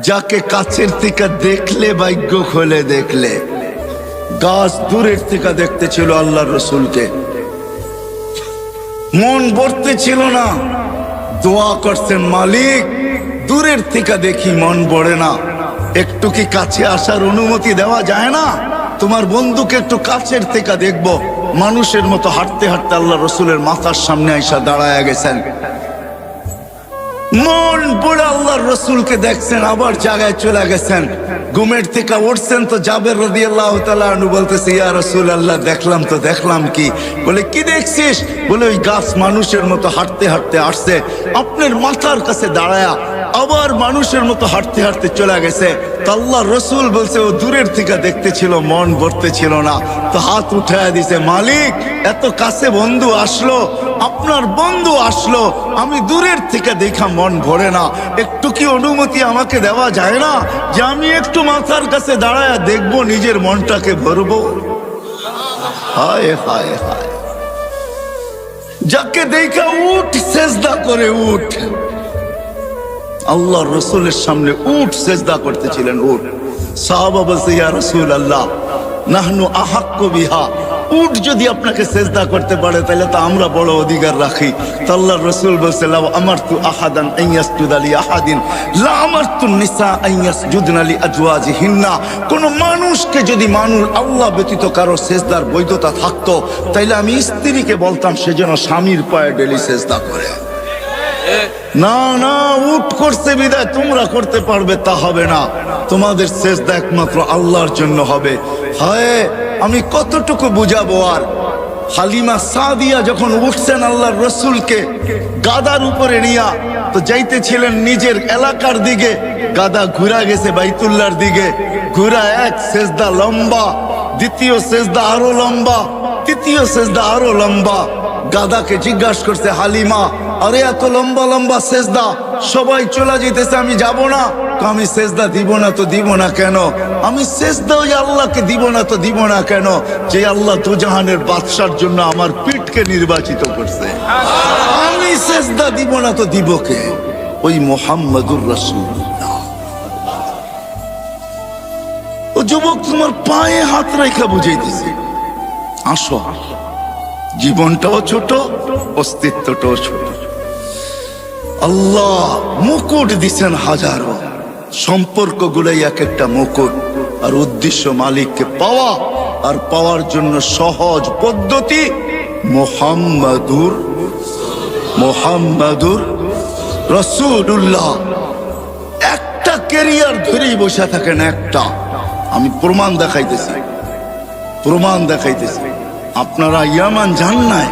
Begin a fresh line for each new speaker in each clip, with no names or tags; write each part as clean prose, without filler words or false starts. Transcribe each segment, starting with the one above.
যাকে কাছের থেকে দেখলে ভাগ্য খোলে, দেখলে গাছ দূরের থেকে দেখতে ছিল আল্লাহ রসুলকে, মন ভরতে ছিল না, দোয়া করছেন মালিক দূরের থেকে দেখি মন ভরে না, একটু কি কাছে আসার অনুমতি দেওয়া যায় না? তোমার বন্ধুকে একটু কাছের থেকে দেখবো। মানুষের মতো হাঁটতে হাঁটতে আল্লাহ রসুলের মাথার সামনে আইসা দাঁড়ায় গেছেন, মন পড়ে আল্লাহর রসুলকে দেখছেন, আবার জায়গায় চলে গেছেন। ঘুমের থেকে উঠছেন তো জাবের রাদিয়াল্লাহু তাআলা আনহু বলতেছে, ইয়া রাসূলুল্লাহ দেখলাম তো দেখলাম কি? বলে কি দেখছিস? বলে ওই গাছ মানুষের মতো হাঁটতে হাঁটতে আসছে, আপনার মাথার কাছে দাঁড়ায়া আবার মানুষের মতো হাঁটতে হাঁটতে চলে গেছে। তো আল্লাহ রসুল বলছে ও দূরের থেকে দেখতে ছিল, মন ভরতে ছিল না, তো হাত উঠায় দিছে, মালিক এত কাছে বন্ধু আসলো, আপনার বন্ধু আসলো, আমি দূরের থেকে দেখা মন ভরে না, একটু কি অনুমতি আমাকে দেওয়া যায় না যে আমি একটু মাথার কাছে দাঁড়ায় দেখবো, নিজের মনটাকে ভরবো? হায় হায় হায়, যাকে দেখা উঠ সেজদা করে উঠ, আল্লাহ রসুলের সামনে উঠ সেজদা করতেছিলেন, উঠ। সাহাবা বলছে, ইয়া রাসূলুল্লাহ নাহনু আহাক্কু বিহা, উঠ যদি আপনাকে সেজদা করতে পারে তাহলে তো আমরা বড় অধিকার রাখি। তো আল্লাহর রাসূল বলছে, লাউ আমারতু আহাদান আন ইয়াসজুদা লি আহাদিন লা আমারতু নিসা আন ইয়াসজুদনা লি আজওয়াজিহিন্না, কোন মানুষকে যদি আল্লাহ ব্যতীত কারো সেজদার বৈধতা থাকতো তাইলে আমি স্ত্রীকে বলতাম সে যেন স্বামীর পায়ে ডেলি সেজদা করে। না না, উঠ করছে বিদায় তোমরা করতে পারবে তা হবে না, তোমাদের সেজদা একমাত্র আল্লাহর জন্য হবে। হায় আমি কতটুকু বুঝাবো আর। হালিমা সাদিয়া যখন উঠছেন আল্লাহর রসুলকে গাদার উপরে নিয়া, তো যাইতেছিলেন নিজের এলাকার দিকে, গাদা ঘুরা গেছে বাইতুল্লাহর দিকে, ঘুরা এক সেজদা লম্বা, দ্বিতীয় সেজদা আরো লম্বা, তৃতীয় সেজদা আরো লম্বা। গাদাকে জিজ্ঞাসা করছে হালিমা, আরে এত লম্বা লম্বা সেজদা, সবাই চলে যেতেছে, আমি যাব না। আমি সেজদা দিব না তো দিব না কেন? আমি সেজদা ওই আল্লাহকে দিব না তো দিব না কেন যে আল্লাহ দুজাহানের বাদশার জন্য আমার পিঠকে নির্বাচিত করছে। আমি সেজদা দিব না তো দিব কে? ওই মুহাম্মাদুর রাসূলুল্লাহ। ও যুবক, তোমার পায়ে হাত রেখা বুঝাইতেছি, আসো, জীবনটাও ছোট, অস্তিত্বটাও ছোট। আল্লাহ মুকুট দিছেন হাজারো, সম্পর্কগুলাই এক একটা মুকুট, আর উদ্দেশ্য মালিককে পাওয়া, আর পাওয়ার জন্য সহজ পদ্ধতি মুহাম্মাদুর রাসূলুল্লাহ। একটা ক্যারিয়ার ধরেই বসে থাকেন, একটা। আমি প্রমাণ দেখাইতেছি। আপনারা ইয়ামান যান নাই,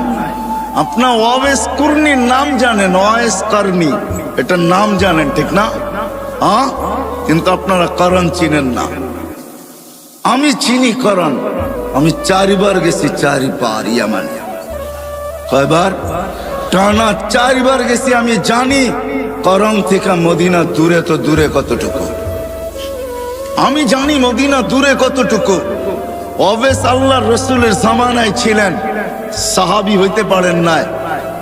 আপনার ওয়াইস কুরনির নাম জানেন, ওয়াইস কারনি এটার নাম জানেন, ঠিক না? কিন্তু আপনারা করণ চিনেন না। আমি চিনি করণ, আমি 4 বার গেছি, 4 বার ইয়ামানে। কয়বার? টানা 4 বার গেছি। আমি জানি করণ থেকে মদিনা দূরে তো দূরে কতটুকু, আমি জানি মদিনা দূরে কতটুকু। অবেস আল্লাহর রসুলের জামানায় ছিলেন, সাহাবী হইতে পারেন নাই।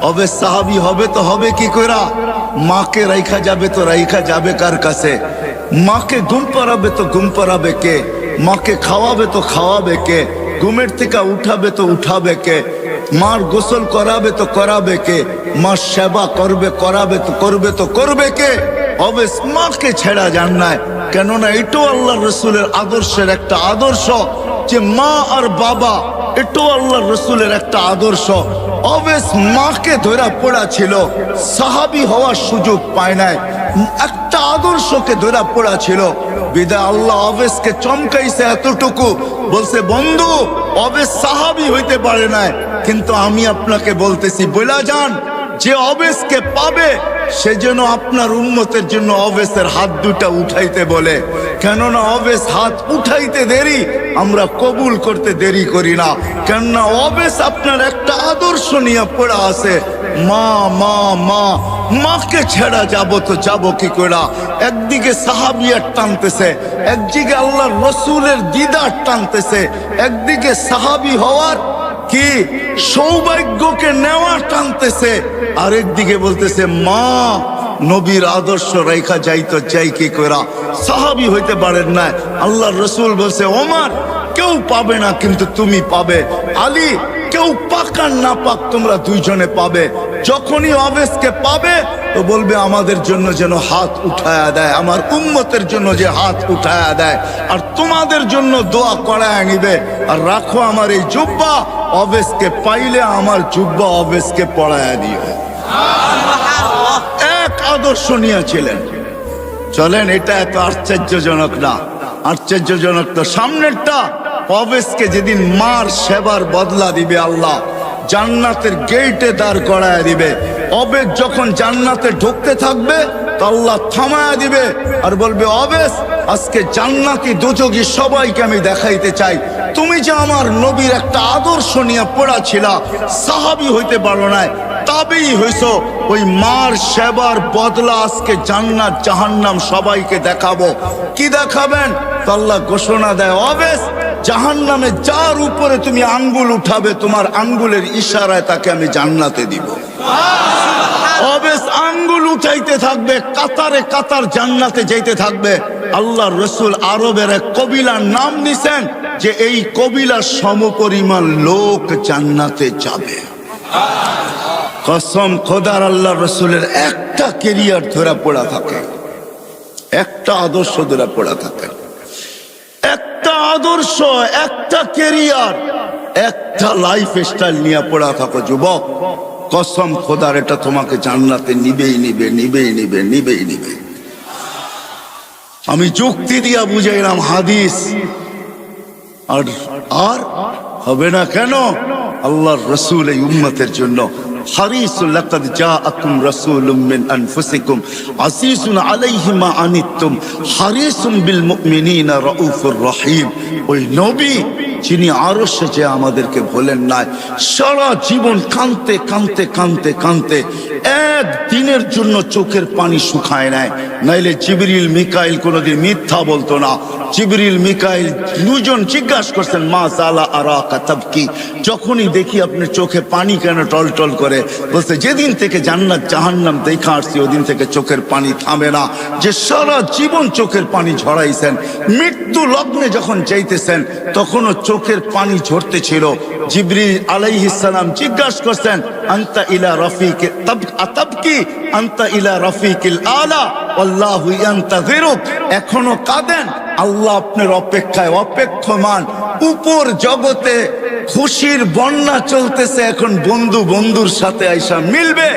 অবেস সাহাবী হবে তো হবে কি কইরা? মাকে রাইখা যাবে তো রাইখা যাবে কার কাছে? মাকে ঘুম পাড়াবে তো ঘুম পাড়াবে কে? মাকে খাওয়াবে তো খাওয়াবে কে? ঘুমের থেকে উঠাবে তো উঠাবে কে? মার গোসল করাবে তো করাবে কে? মার সেবা করবে কে? অবেস মাকে ছেড়া যান নাই, কেননা এটাও আল্লাহর রসুলের আদর্শের একটা আদর্শ যে মা আর বাবা, এটাও আল্লাহর রসুলের একটা আদর্শ। অবেস মাকে ধরা পড়া ছিল, সাহাবী হওয়ার সুযোগ পায় নাই, একটা আদর্শকে ধরা পড়া ছিল। বিদায় আল্লাহ অবেসকে চমকাইছে এতটুকু, বলছে বন্ধু অবেস সাহাবী হইতে পারে নাই, কিন্তু আমি আপনাকে বলতেছি বইলা যান, যে অবেসকে পাবে সে যেন আপনার উম্মতের জন্য অবেসের হাত দুটা উঠাইতে বলে, কেননা অবেস হাত উঠাইতে দেরি, আমরা কবুল করতে দেরি করি না। কেননা অবেস আপনার একটা আদর্শ নিয়ে পড়া আছে, মা মা মা, মাকে ছেড়া যাব তো যাব কি করে? একদিকে সাহাবিয়ার টানতেছে, একদিকে আল্লাহর রসুলের দিদার টানতেছে, একদিকে সাহাবী হওয়ার কি সৌভাগ্যকে নেওয়া টানতেছে, আরেকদিকে বলতেছে মা নবীর আদর্শ রেখা যাইতো যাই কি কইরা সাহাবী হইতে পারেন না। আল্লাহর রাসূল বলছে ওমর কেউ পাবে না কিন্তু তুমি পাবে, আলী কেউ পাক আর না পাক তোমরা দুইজনে পাবে। যখনই অবেশকে পাবে তো বলবে আমাদের জন্য যেন হাত উঠায়া দেয়, আমার উম্মতের জন্য যে হাত উঠায়া দেয়, আর তোমাদের জন্য দোয়া করায় নিবে। আর রাখো আমার এই জুব্বা, অবেশকে পাইলে আমার জুব্বা অবেশকে পড়ায়া দিও। এক আদর্শ নিয়েছিলেন। চলেন, এটা এত আশ্চর্যজনক না। আশ্চর্যজনক তো সামনেরটা। অবেশকে যেদিন মার সেবার বদলা দিবে আল্লাহ, জান্নাতের গেটে দাঁড় করায় দিবে। অবেশ যখন জান্নাতে ঢুকতে থাকবে তো আল্লাহ থামায়া দিবে আর বলবে অবেশ আজকে জান্নাতি দোজখী সবাইকে আমি দেখাইতে চাই, তুমি যে আমার নবীর একটা আদর্শ নিয়ে পড়া ছিলা, সাহাবী হইতে পারো নাই, তাবেই হইছো, ওই মার সেবার বদলা আজকে জান্নাত জাহান্নাম সবাইকে দেখাবো। কি দেখাবেন? তো আল্লাহ ঘোষণা দেয় অবেশ জাহান্নামে যার উপরে তুমি আঙ্গুল উঠাবে তোমার আঙ্গুলের ইশারায় তাকে আমি জান্নাতে দিব। অবেশ আঙ্গুল উঠাইতে থাকবে, কাতারে কাতার জান্নাতে যাইতে থাকবে। আল্লাহর রাসূল আরবের এক কবিলার নাম নিছেন যে এই কবিলার সমপরিমাণ লোক জান্নাতে যাবে। কসম খোদার, আল্লাহর রাসূলের একটা ক্যারিয়ার ধরা পড়া থাকে, একটা আদর্শ ধরা পড়া থাকে, একটা আদর্শ, একটা ক্যারিয়ার, একটা লাইফ স্টাইল নিয়ে পড়া থাকো যুবক। কসম খোদার, এটা তোমাকে জান্নাতে নিবেই নিবে, নিবেই নিবে, নিবেই নিবে। আমি যুক্তি দিয়া বুঝাইলাম হাদিস, আর আর হবে না কেন? আল্লাহর রাসূল এই উম্মতের জন্য হারিসুল লাকাদ জাআকুম রাসূলুম মিন আনফুসিকুম আজিজুন আলাইহি মা আনিতুম হারিসুম বিল মুমিনিনা রাউফুর রহিম। ওই নবী যিনি আরশে যে আমাদেরকে বলেন নাই, সারা জীবন কাঁদতে কাঁদতে কাঁদতে কাঁদতে একদিনের জন্য চোখের পানি শুকায় নাই। নাইলে জিবরিল মিকাইল কোনোদিন মিথ্যা বলতো না। জিবরিল মিকাইল দুজন জিজ্ঞাসা করছেন মা জালা আরাকা তাবকি, যখনই দেখি আপনার চোখে পানি কেন টলটল করে? বলছে যেদিন থেকে জান্নাত জাহান্নাম দেখা আসছি ওদিন থেকে চোখের পানি থামে না। যে সারা জীবন চোখের পানি ঝরাইছেন, মৃত্যু লগ্নে যখন যাইতেছেন তখনও চোখের পানি ঝরতে ছিল। জিবরিল আলাইহিস সালাম জিজ্ঞাসা করছেন আনতা ইলা রাফিক তাবকি আনতা ইলা রাফিকিল আলা আল্লাহু ইয়ান্তাযিরুক। এখনো কাঁদেন? আল্লাহ আপনার অপেক্ষায় অপেক্ষমান। উপর জগতে খুশির বন্যা চলতেছে, এখন বন্ধু বন্ধুর সাথে আইসা মিলবে,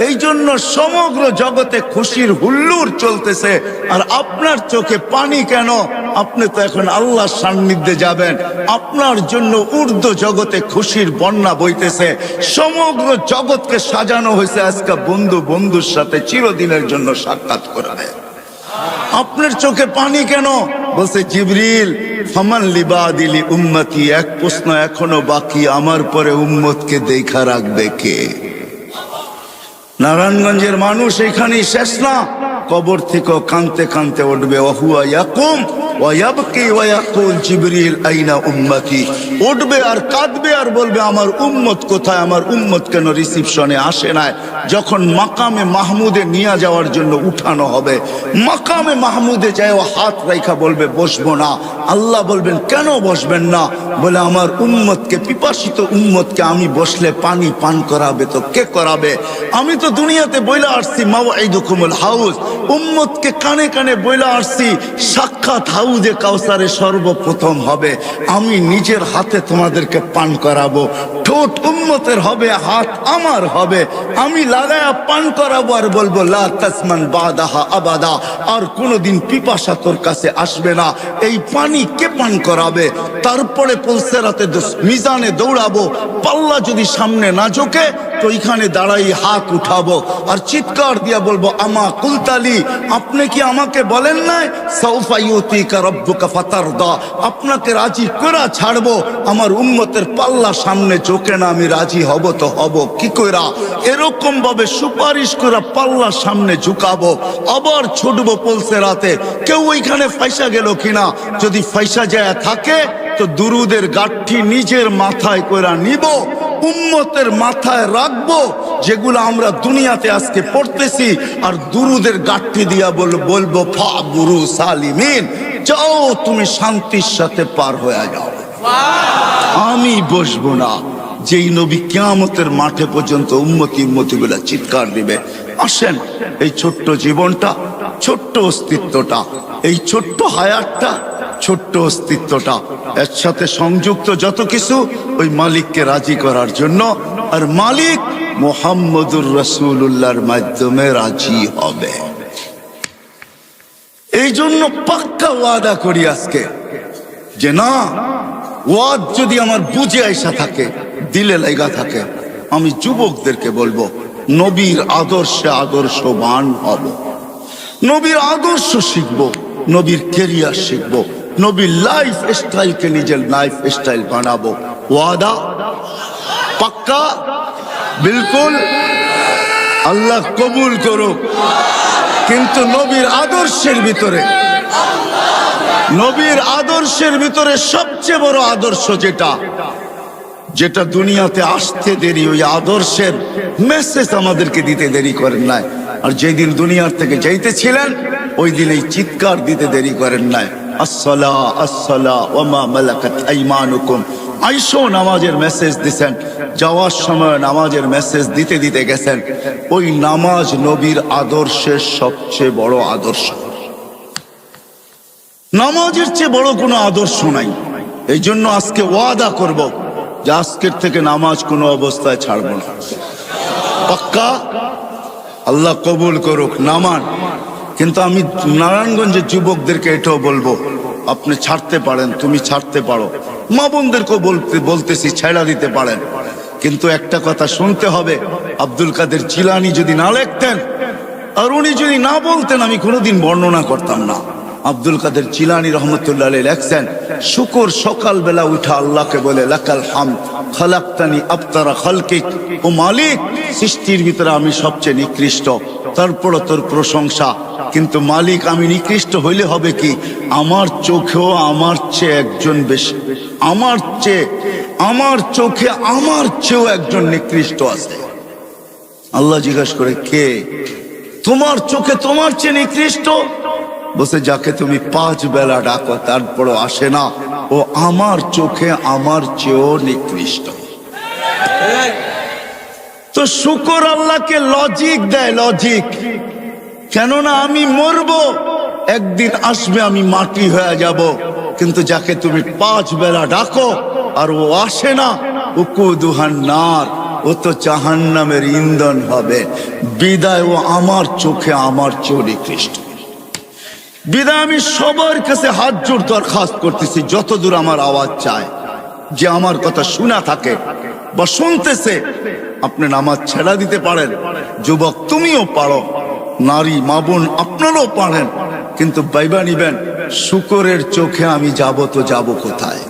এই জন্য সমগ্র জগতে খুশির হুল্লোড় চলতেছে। আর আপনার চোখে পানি কেন? আপনি তো এখন আল্লাহর সান্নিধ্যে যাবেন, আপনার জন্য ঊর্ধ্ব জগতে খুশির বন্যা বইতেছে। সমগ্র জগৎকে সাজানো হয়েছে আজকে বন্ধু বন্ধুর সাথে চিরদিনের জন্য সাক্ষাৎ করাবে। আপনার চোখে পানি কেন? বলছে জিবরিল ফামান লিবাদিলি উম্মতি, এক প্রশ্ন এখনো বাকি, আমার পরে উম্মতকে দেখা রাখবে কে? নারায়ণগঞ্জের মানুষ এখানেই শেষ না, কবর থেকে কানতে কানতে উঠবে ওহুয়া ইয়াকুম ওয়া ইয়াবকি ওয়া ইয়াকুল জিবরিল আইনা উম্মতি। উঠবে আর কাঁদবে আর বলবে আমার উম্মত কোথায়, আমার উম্মত কেন রিসিপশনে আসে নাই? যখন মাকামে মাহমুদে নিয়ে যাওয়ার জন্য উঠানো হবে, মাকামে মাহমুদে যায় ও হাত রাইখা বলবে বসবো না। আল্লাহ বলবেন কেন বসবেন না? বলে আমার উম্মতকে, পিপাসিত উম্মতকে আমি বসলে পানি পান করাবে তো কে করাবে? আমি তো দুনিয়াতে বইলা আসছি মাওয়াইদুকুমুল হাউজ, উম্মতকে কানে কানে বইলা আসছি সাক্ষাৎ হাউজে কাউসারে সর্বপ্রথম হবে, আমি নিজের হাতে তোমাদেরকে পান করাবো। ঠোঁট উম্মতের হবে, হাত আমার হবে, আমি লাগায়া পান করাবো আর বলবো লা তাসমান বাদাহা আবাদা, আর কোনোদিন পিপাসা তোর কাছে আসবে না। এই পানি কে পান করাবে? তারপরে পুলসেরাতে মিজানে দৌড়াবো, পাল্লা যদি সামনে না ঝোঁকে তো এখানে দাঁড়াই হাত উঠাবো আর চিৎকার দিয়া বলবো আমা কুলতালি, আপনি কি আমাকে বলেন নাই সাউফা ইউতিকা রাব্বুকা ফাতারদা, আপনাকে রাজি করা ছাড়বো। আমার উম্মতের পাল্লা সামনে ঝোঁকে না, আমি রাজি হব তো হব কি কইরা? এরকম ভাবে সুপারিশ করা পাল্লা সামনে ঝুঁকাবো, আবার ছুটবো পুলসেরাতে। কেউ ওইখানে ফাইসা গেল কিনা? যদি ফাইসা যায় থাকে তো দুরুদের গাঠি নিজের মাথায় কইরা নিব, উম্মতের মাথায় রাখবো, যেগুলো আমরা দুনিয়াতে আজকে পড়তেছি, আর দুরুদের গাঠি দিয়া বলবো ফা বুরু সালিমিন, যাও তুমি শান্তির সাথে পার হয়ে যাও। আমি বসবো না। যেই নবী কিয়ামতের মাঠে পর্যন্ত উম্মতি গুলা চিৎকার দিবে। আসেন, এই ছোট্ট জীবনটা, ছোট্ট অস্তিত্বটা, এই ছোট্ট হায়াতটা, ছোট্ট অস্তিত্বটা, এর সাথে সংযুক্ত যত কিছু ওই মালিককে রাজি করার জন্য, আর মালিক মুহাম্মদুর রাসূলুল্লাহর মাধ্যমে রাজি হবে। এই জন্য পাক্কা ওয়াদা করি আজকে যে না, ওয়াদ যদি আমার বুঝে আইসা থাকে, দিলে লাগা থাকে, আমি যুবকদেরকে বলবো নবীর আদর্শে আদর্শবান হব, নবীর আদর্শ শিখবো, নবীর কেরিয়ার শিখবো, নবীর লাইফ স্টাইলকে নিজের লাইফ স্টাইল বানাবো। ওয়াদা পাক্কা? বিলকুল। আল্লাহ কবুল করুক। কিন্তু নবীর আদর্শের ভিতরে, নবীর আদর্শের ভিতরে সবচেয়ে বড় আদর্শ যেটা দুনিয়াতে আসতে দেরি, ওই আদর্শের মেসেজ আমাদেরকে দিতে দেরি করেন নাই। আর যেদিন দুনিয়ার থেকে যাইতেছিলেন ওই দিন এই চিৎকার দিতে দেরি করেন নাই, আসসালা আসসালা ওয়া মা মালাকাত আইমানুকুম। আইসো নামাজের মেসেজ দিছেন, যাওয়ার সময় নামাজের মেসেজ দিতে দিতে গেছেন। ওই নামাজ নবীর আদর্শের সবচেয়ে বড় আদর্শ। নামাজের চেয়ে বড় কোনো আদর্শ নাই। এই জন্য আজকে ওয়াদা করব যে আজকের থেকে নামাজ কোনো অবস্থায় ছাড়ব না। পাক্কা? আল্লাহ কবুল করুক। নামান। কিন্তু আমি নারায়ণগঞ্জের যুবকদেরকে এটাও বলবো, আপনি ছাড়তে পারেন, তুমি ছাড়তে পারো, মা বোনদেরকেও বলতেছি ছেড়া দিতে পারেন, কিন্তু একটা কথা শুনতে হবে, আব্দুল কাদের জিলানী যদি না লিখতেন আর উনি যদি না বলতেন, আমি কোনোদিন বর্ণনা করতাম না। আব্দুল কাদের জিলানী রহমতুল্লাহ আলাইহি লেখছেন, শুকর সকালবেলা উঠা আল্লাহকে বলে লাকাল হামদ খালাকতানি আবতারা খালকিক, ও মালিক সৃষ্টির ভিতরে আমি সবচেয়ে নিকৃষ্ট, তারপর তোর প্রশংসা। কিন্তু মালিক আমি নিকৃষ্ট হইলে হবে কি, আমার চোখেও আমার চেয়ে একজন বেশি, আমার চোখে আমার চেয়েও একজন নিকৃষ্ট আছে। আল্লাহ জিজ্ঞাসা করে, কে? তোমার চোখে তোমার চেয়ে নিকৃষ্ট? বসে যাকে তুমি 5 বেলা ডাকো তারপরও আসে না, ও আমার চোখে আমার চেয়েও নিকৃষ্ট। তো শুকর আল্লাহকে লজিক দেয়, লজিক। কেননা আমি মরবো, একদিন আসবে আমি মাটি হয়ে যাব, কিন্তু যাকে তুমি 5 বেলা ডাকো আর ও আসে না, উকুদুহান নার, ও তো জাহান্নামের ইন্ধন হবে। বিদায় ও আমার চোখে আমার চেয়েও নিকৃষ্ট। বিদায় আমি সবার কাছে হাত জোড় দরখাস্ত করতেছি, যতদূর আমার আওয়াজ চায়, যে আমার কথা শোনা থাকে বা শুনতেছে, আপনি নামাজ ছেড়া দিতে পারেন। যুবক তুমিও পারো, নারী মা বোন আপনারাও পারেন, কিন্তু বাইবা নিবেন, শুকরের চোখে আমি যাব তো যাব কোথায়?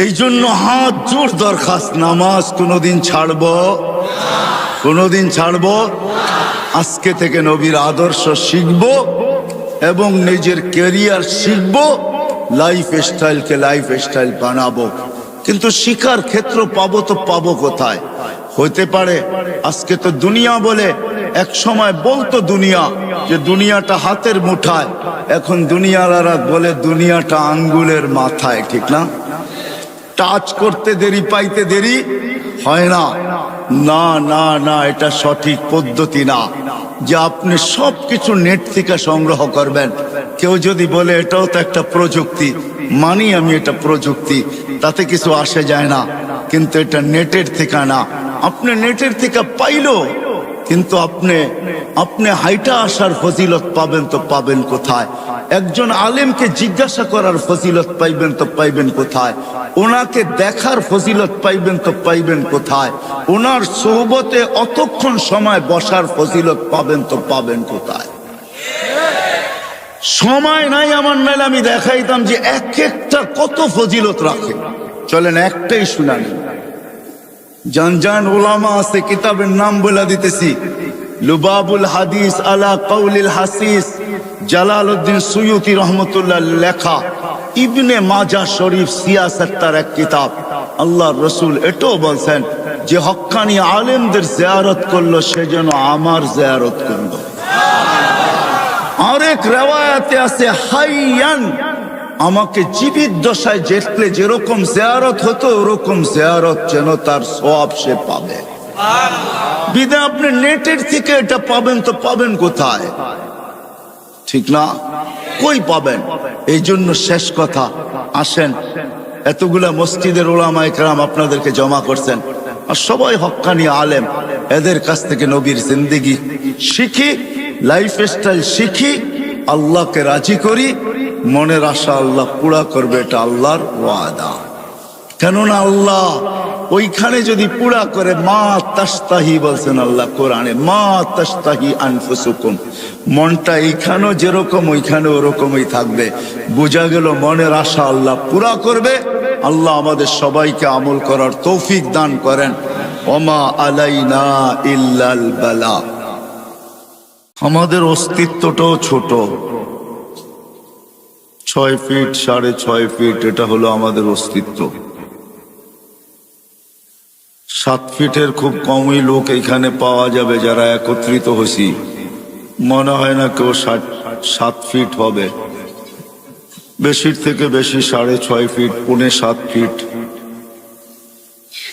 এই জন্য হাত জোড় দরখাস্ত, নামাজ কোনোদিন ছাড়বো, কোনোদিন ছাড়বো। আজকে থেকে নবীর আদর্শ শিখবো এবং নিজের ক্যারিয়ার শিখবো, লাইফ স্টাইলকে লাইফ স্টাইল বানাবো। কিন্তু শিখার ক্ষেত্র পাবো তো পাবো কোথায়? হতে পারে আজকে তো দুনিয়া বলে, এক সময় বলতো দুনিয়া যে দুনিয়াটা হাতের মুঠায়, এখন দুনিয়ালারা বলে দুনিয়াটা আঙ্গুলের মাথায়, ঠিক না? টাচ করতে দেরি, পাইতে দেরি হয় না। না না না, এটা সঠিক পদ্ধতি না যে আপনি সবকিছু নেট থেকে সংগ্রহ করবেন। কেউ যদি বলে এটাও তো একটা প্রযুক্তি, মানি আমি এটা প্রযুক্তি, তাতে কিছু আসে যায় না, কিন্তু এটা নেটের থেকে না। আপনি নেটের থেকে পাইলো, কিন্তু আপনি হাইটা আসার ফজিলত পাবেন তো পাবেন কোথায়? একজন আলেমকে জিজ্ঞাসা করার ফজিলত পাইবেন তো পাইবেন কোথায়? ওনাকে দেখার ফজিলত পাইবেন তো পাইবেন কোথায়? ওনার সোহবতে অতক্ষণ সময় বসার ফজিলত পাবেন তো পাবেন কোথায়? সময় নাই আমার, নাইলে আমি দেখাইতাম যে এক একটা কত ফজিলত রাখে। চলেন একটাই শুনানি। জান ওলামা আছে, কিতাবের নাম বলে দিতেছি, লুবাবুল হাদিস আলা কাউলিল হাসিস, জালালউদ্দিন সুয়ুতি রহমতুল্লাহ লেখা, ইবনে মাজাহ শরীফ সিয়াসাত, তার এক কিতাব। আল্লাহর রসুল এটাও বলছেন যে হক্কানি আলেমদের জিয়ারত করলো সে যেন আমার জিয়ারত করলো। আরেক রিওয়ায়াতে আছে হাইয়ান, আমাকে জীবিত দশায় দেখলে যেরকম জিয়ারত হতো ওরকম জিয়ারত যেন তার সওয়াব সে পাবে। বিধায় আপনি নেটের থেকে এটা পাবেন তো পাবেন কোথায়? ঠিক না? কই পাবেন? এই জন্য শেষ কথা, আসেন এতগুলা মসজিদের উলামায়ে কেরাম আপনাদেরকে জমা করছেন আর সবাই হক্কানি আলেম, এদের কাছ থেকে নবীর জিন্দেগি শিখি, লাইফ স্টাইল শিখি, আল্লাহকে রাজি করি, মনের আশা আল্লাহ পুরা করবে, এটা আল্লাহর ওয়াদা। কেননা আল্লাহ ওইখানে যদি পুরা করে, মা তাস্তাহি বলছেন আল্লাহ কোরআনে, মা তাস্তাহি আনফুসুকুম, মনটা এইখানেও যেরকম ওইখানে ওরকমই থাকবে। বোঝা গেল মনের আশা আল্লাহ পুরা করবে। আল্লাহ আমাদের সবাইকে আমল করার তৌফিক দান করেন। ওমা আলাইনা ইল্লাল বালা। আমাদের অস্তিত্বটাও ছোট, 6 ফিট 6.5 ফিট, এটা হলো আমাদের অস্তিত্ব। 7 ফিটের খুব কমই লোক এখানে পাওয়া যাবে যারা একত্রিত হয়েছি। মনে হয় না কেউ 7 ফিট হবে, বেশির থেকে বেশি 6.5 ফিট, 6.25 ফিট।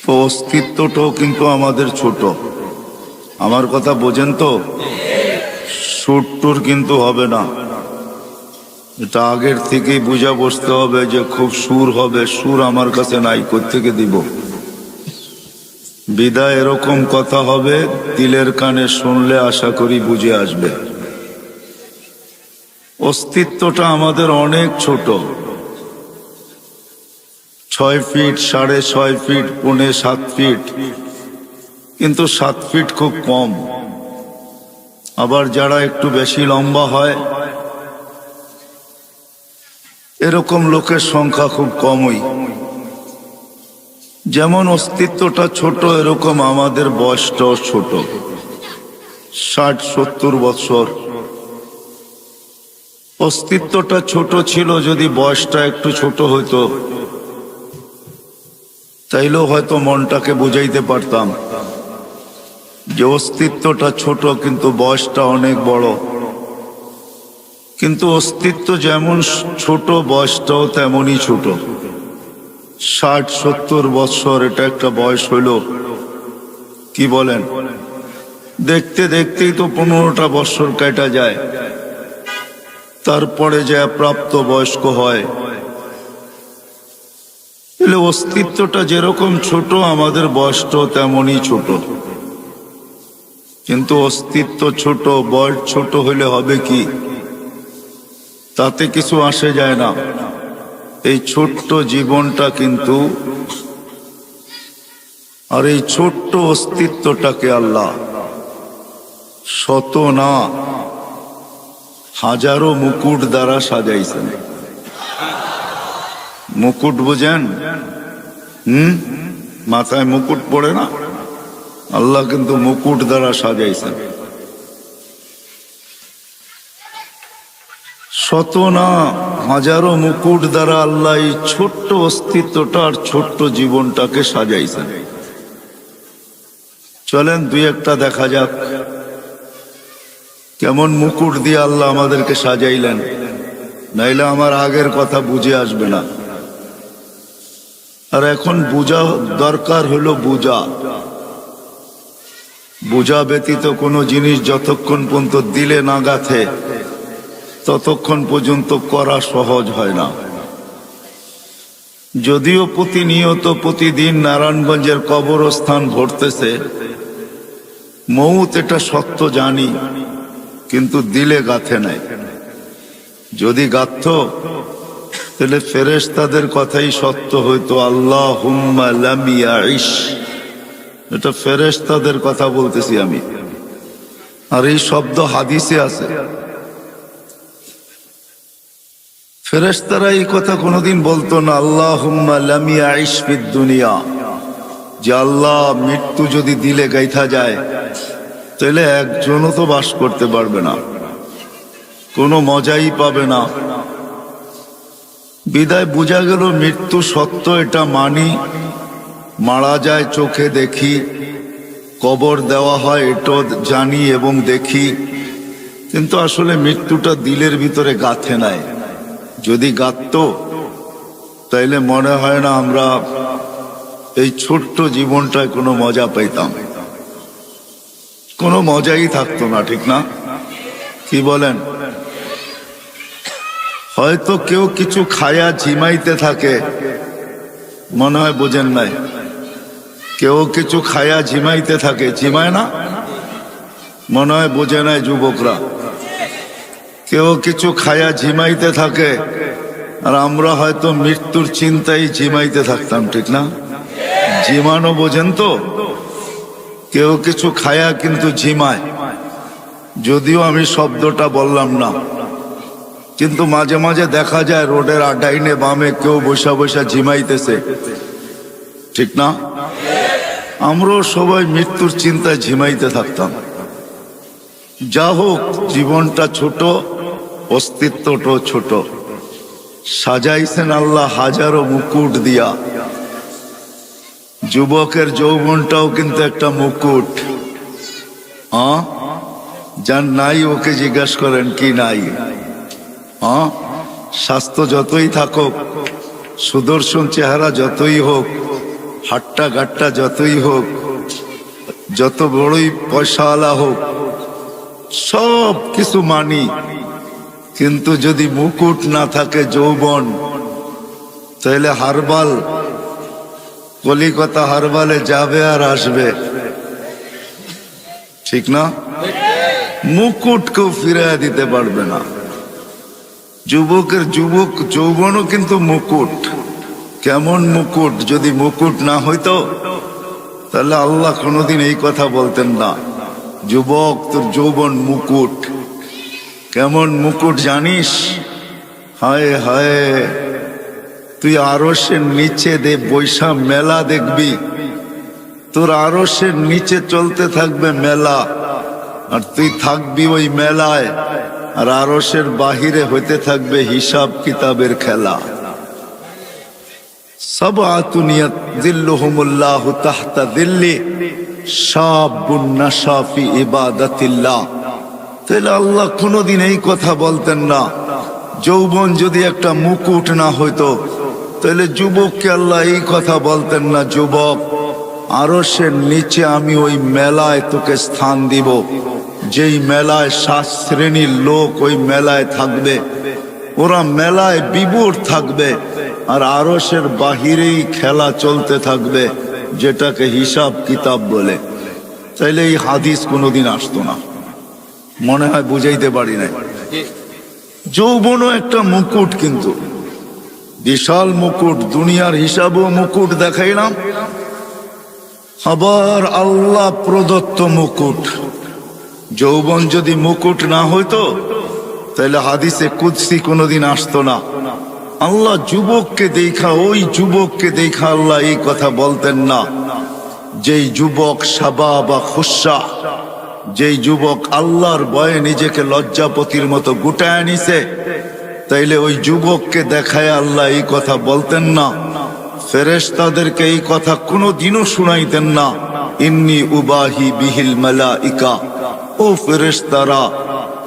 তো অস্তিত্বটাও কিন্তু আমাদের ছোট। আমার কথা বোঝেন তো? সুর কিন্তু হবে না, এটা আগের থেকেই বুঝা বসতে হবে যে খুব সুর হবে। সুর আমার কাছে নাই, কোত্থেকে দিব? বিদায় এরকম কথা হবে, দিলের কানে শুনলে আশা করি বুঝে আসবে। অস্তিত্বটা আমাদের অনেক ছোট, 6 ফিট 6.5 ফিট 6.25 ফিট, কিন্তু 7 ফিট খুব কম। আবার যারা একটু বেশি লম্বা হয় এরকম লোকের সংখ্যা খুব কমই। যেমন অস্তিত্বটা ছোট, এরকম আমাদের বয়সটাও ছোট, 60-70 বছর। অস্তিত্বটা ছোট ছিল, যদি বয়সটা একটু ছোট হইতো তাইলেও হয়তো মনটাকে বুঝাইতে পারতাম যে অস্তিত্বটা ছোট কিন্তু বয়সটা অনেক বড়। কিন্তু অস্তিত্ব যেমন ছোট, বয়সটাও তেমনই ছোট। 60-70 বছর এটা একটা বয়স হইল, কি বলেন? দেখতে দেখতেই তো 15টা বছর কেটে যায়, তারপরে যা প্রাপ্ত বয়স্ক হয়। তাহলে অস্তিত্বটা যেরকম ছোট, আমাদের বয়সটাও তেমনই ছোট। কিন্তু অস্তিত্ব ছোট, বয়স ছোট হইলে হবে কি? তাতে কিছু আসে যায় না। এই ছোট্ট জীবনটা কিন্তু, আর এই ছোট্ট অস্তিত্বটাকে আল্লাহ শত না হাজারো মুকুট দ্বারা সাজাইছেন। মুকুট বুঝেন? মাথায় মুকুট পড়ে না, আল্লাহ কিন্তু মুকুট দ্বারা সাজাইছেন। শত না হাজারো মুকুট দ্বারা আল্লাহ এই ছোট্ট অস্তিত্বটা আর ছোট্ট জীবনটাকে সাজাইছেন। চলেন 2-1টা দেখা যাক কেমন মুকুট দিয়ে আল্লাহ আমাদেরকে সাজাইলেন, নাইলে আমার আগের কথা বুঝে আসবে না। আর এখন বুঝা দরকার হলো বুঝা। বুঝা ব্যতীত কোনো জিনিস যতক্ষণ পর্যন্ত দিলে না গাঁথে ততক্ষণ পর্যন্ত করা সহজ হয় না। যদিও প্রতিনিয়ত প্রতিদিন নারায়ণগঞ্জের কবরস্থান ভরতেছে, মৌত এটা সত্য জানি, কিন্তু দিলে গাঁথে নাই। যদি গাঁথত তাহলে ফেরেশতাদের কথাই সত্য হইতো, আল্লাহুম্মা লাম ইয়াইশ, এটা ফেরেশতাদের কথা বলতেছি আমি। আর এই শব্দ হাদিসে আছে। ফেরেশতারা এই কথা কোনোদিন বলতো না, আল্লাহুম্মা লাম ইয়াইশ ফিদ দুনিয়া, যে আল্লাহ মৃত্যু যদি দিলে গাইথা যায় তাহলে একজনও তো বাস করতে পারবে না, কোনো মজাই পাবে না। বিদায় বোঝা গেল মৃত্যু সত্য, এটা মানি, মারা যায় চোখে দেখি, কবর দেওয়া হয় এটাও জানি এবং দেখি, কিন্তু আসলে মৃত্যুটা দিলের ভিতরে গাঁথে নাই। যদি গাঁথতো তাইলে মনে হয় না আমরা এই ছোট্ট জীবনটায় কোনো মজা পাইতাম, কোনো মজাই থাকতো না, ঠিক না? কি বলেন? হয়তো কেউ কিছু খায়া ঝিমাইতে থাকে, মনে হয় বোঝেন নাই, কেউ কিছু খায়া ঝিমাইতে থাকে, ঝিমায় না? মনে হয় বোঝে নাই যুবকরা। কেউ কিছু খায়া ঝিমাইতে থাকে, আর আমরা হয়তো মৃত্যুর চিন্তায় ঝিমাইতে থাকতাম, ঠিক না? ঝিমানো বোঝেন তো? কেউ কিছু খায়া কিন্তু ঝিমায়, যদিও আমি শব্দটা বললাম না, কিন্তু মাঝে মাঝে দেখা যায় রোডের ডাইনে বামে কেউ বসা বসা ঝিমাইতেছে, ঠিক না? আমরাও সবাই মৃত্যুর চিন্তায় ঝিমাইতে থাকতাম। যা হোক, জীবনটা ছোট, অস্তিত্বটাও ছোট। সাজাইছেন আল্লাহ হাজারো মুকুট দিয়া। যুবকের যৌবনটাও কিন্তু একটা মুকুট। যার নাই ওকে জিজ্ঞাসা করেন কি নাই। স্বাস্থ্য যতই থাকুক, সুদর্শন চেহারা যতই হোক, হাট্টা গাট্টা যতই হোক, যত বড়ই পয়সাওয়ালা হোক, সব কিছু মানি, কিন্তু যদি মুকুট না থাকে যৌবন, তাহলে হারবাল, কলিকাতা হারবালে যাবে আর আসবে, ঠিক না? মুকুট কেউ ফিরাইয়া দিতে পারবে না। যুবকের যৌবনও কিন্তু মুকুট। কেমন মুকুট? যদি মুকুট না হইতো তাহলে আল্লাহ কোনোদিন এই কথা বলতেন না, যুবক তোর যৌবন মুকুট। কেমন মুকুট জানিস? হায় হায়, তুই আরশের নিচে বৈশা মেলা দেখবি, তোর আরশের নিচে চলতে থাকবে মেলা, আর তুই থাকবি ওই মেলায়, আর আরশের বাহিরে হইতে থাকবে হিসাব কিতাবের খেলা। সাবআতুন ইয়াযিল্লুহুমুল্লাহু তাহতা যিল্লি শাবুন নাশা ফি ইবাদাতিল্লাহ। তাহলে আল্লাহ কোনোদিন এই কথা বলতেন না। যৌবন যদি একটা মুকুট না হইতো, তাহলে যুবককে আল্লাহ এই কথা বলতেন না, যুবক আরশের নিচে আমি ওই মেলায় তোকে স্থান দিব, যেই মেলায় 7 শ্রেণীর লোক ওই মেলায় থাকবে, ওরা মেলায় বিভোর থাকবে, আর আরশের বাহিরেই খেলা চলতে থাকবে, যেটাকে হিসাব কিতাব বলে। তাইলে এই হাদিস কোনোদিন আসতো না। মনে হয় বুঝাইতে পারি নাই। যৌবনও একটা মুকুট, কিন্তু বিশাল মুকুট। দুনিয়ার হিসাবও মুকুট দেখাইলাম, আবার আল্লাহ প্রদত্ত মুকুট। যৌবন যদি মুকুট না হইতো, তাহলে হাদিসে কুদসি কোনোদিন আসতো না। আল্লাহ যুবককে দেখা, ওই যুবককে দেখা আল্লাহ এই কথা বলতেন না, যেই যুবক শাবাবা খুশা, যেই যুবক আল্লাহর ভয়ে নিজেকে লজ্জাপতির মতো গুটায় নিছে, তাইলে ওই যুবককে দেখায় আল্লাহ এই কথা বলতেন না। ফেরেশতাদেরকে এই কথা কোনোদিনও শুনাইতেন না, ইন্নী উবাহি বিহিল মালাইকা, ও ফেরেশতারা,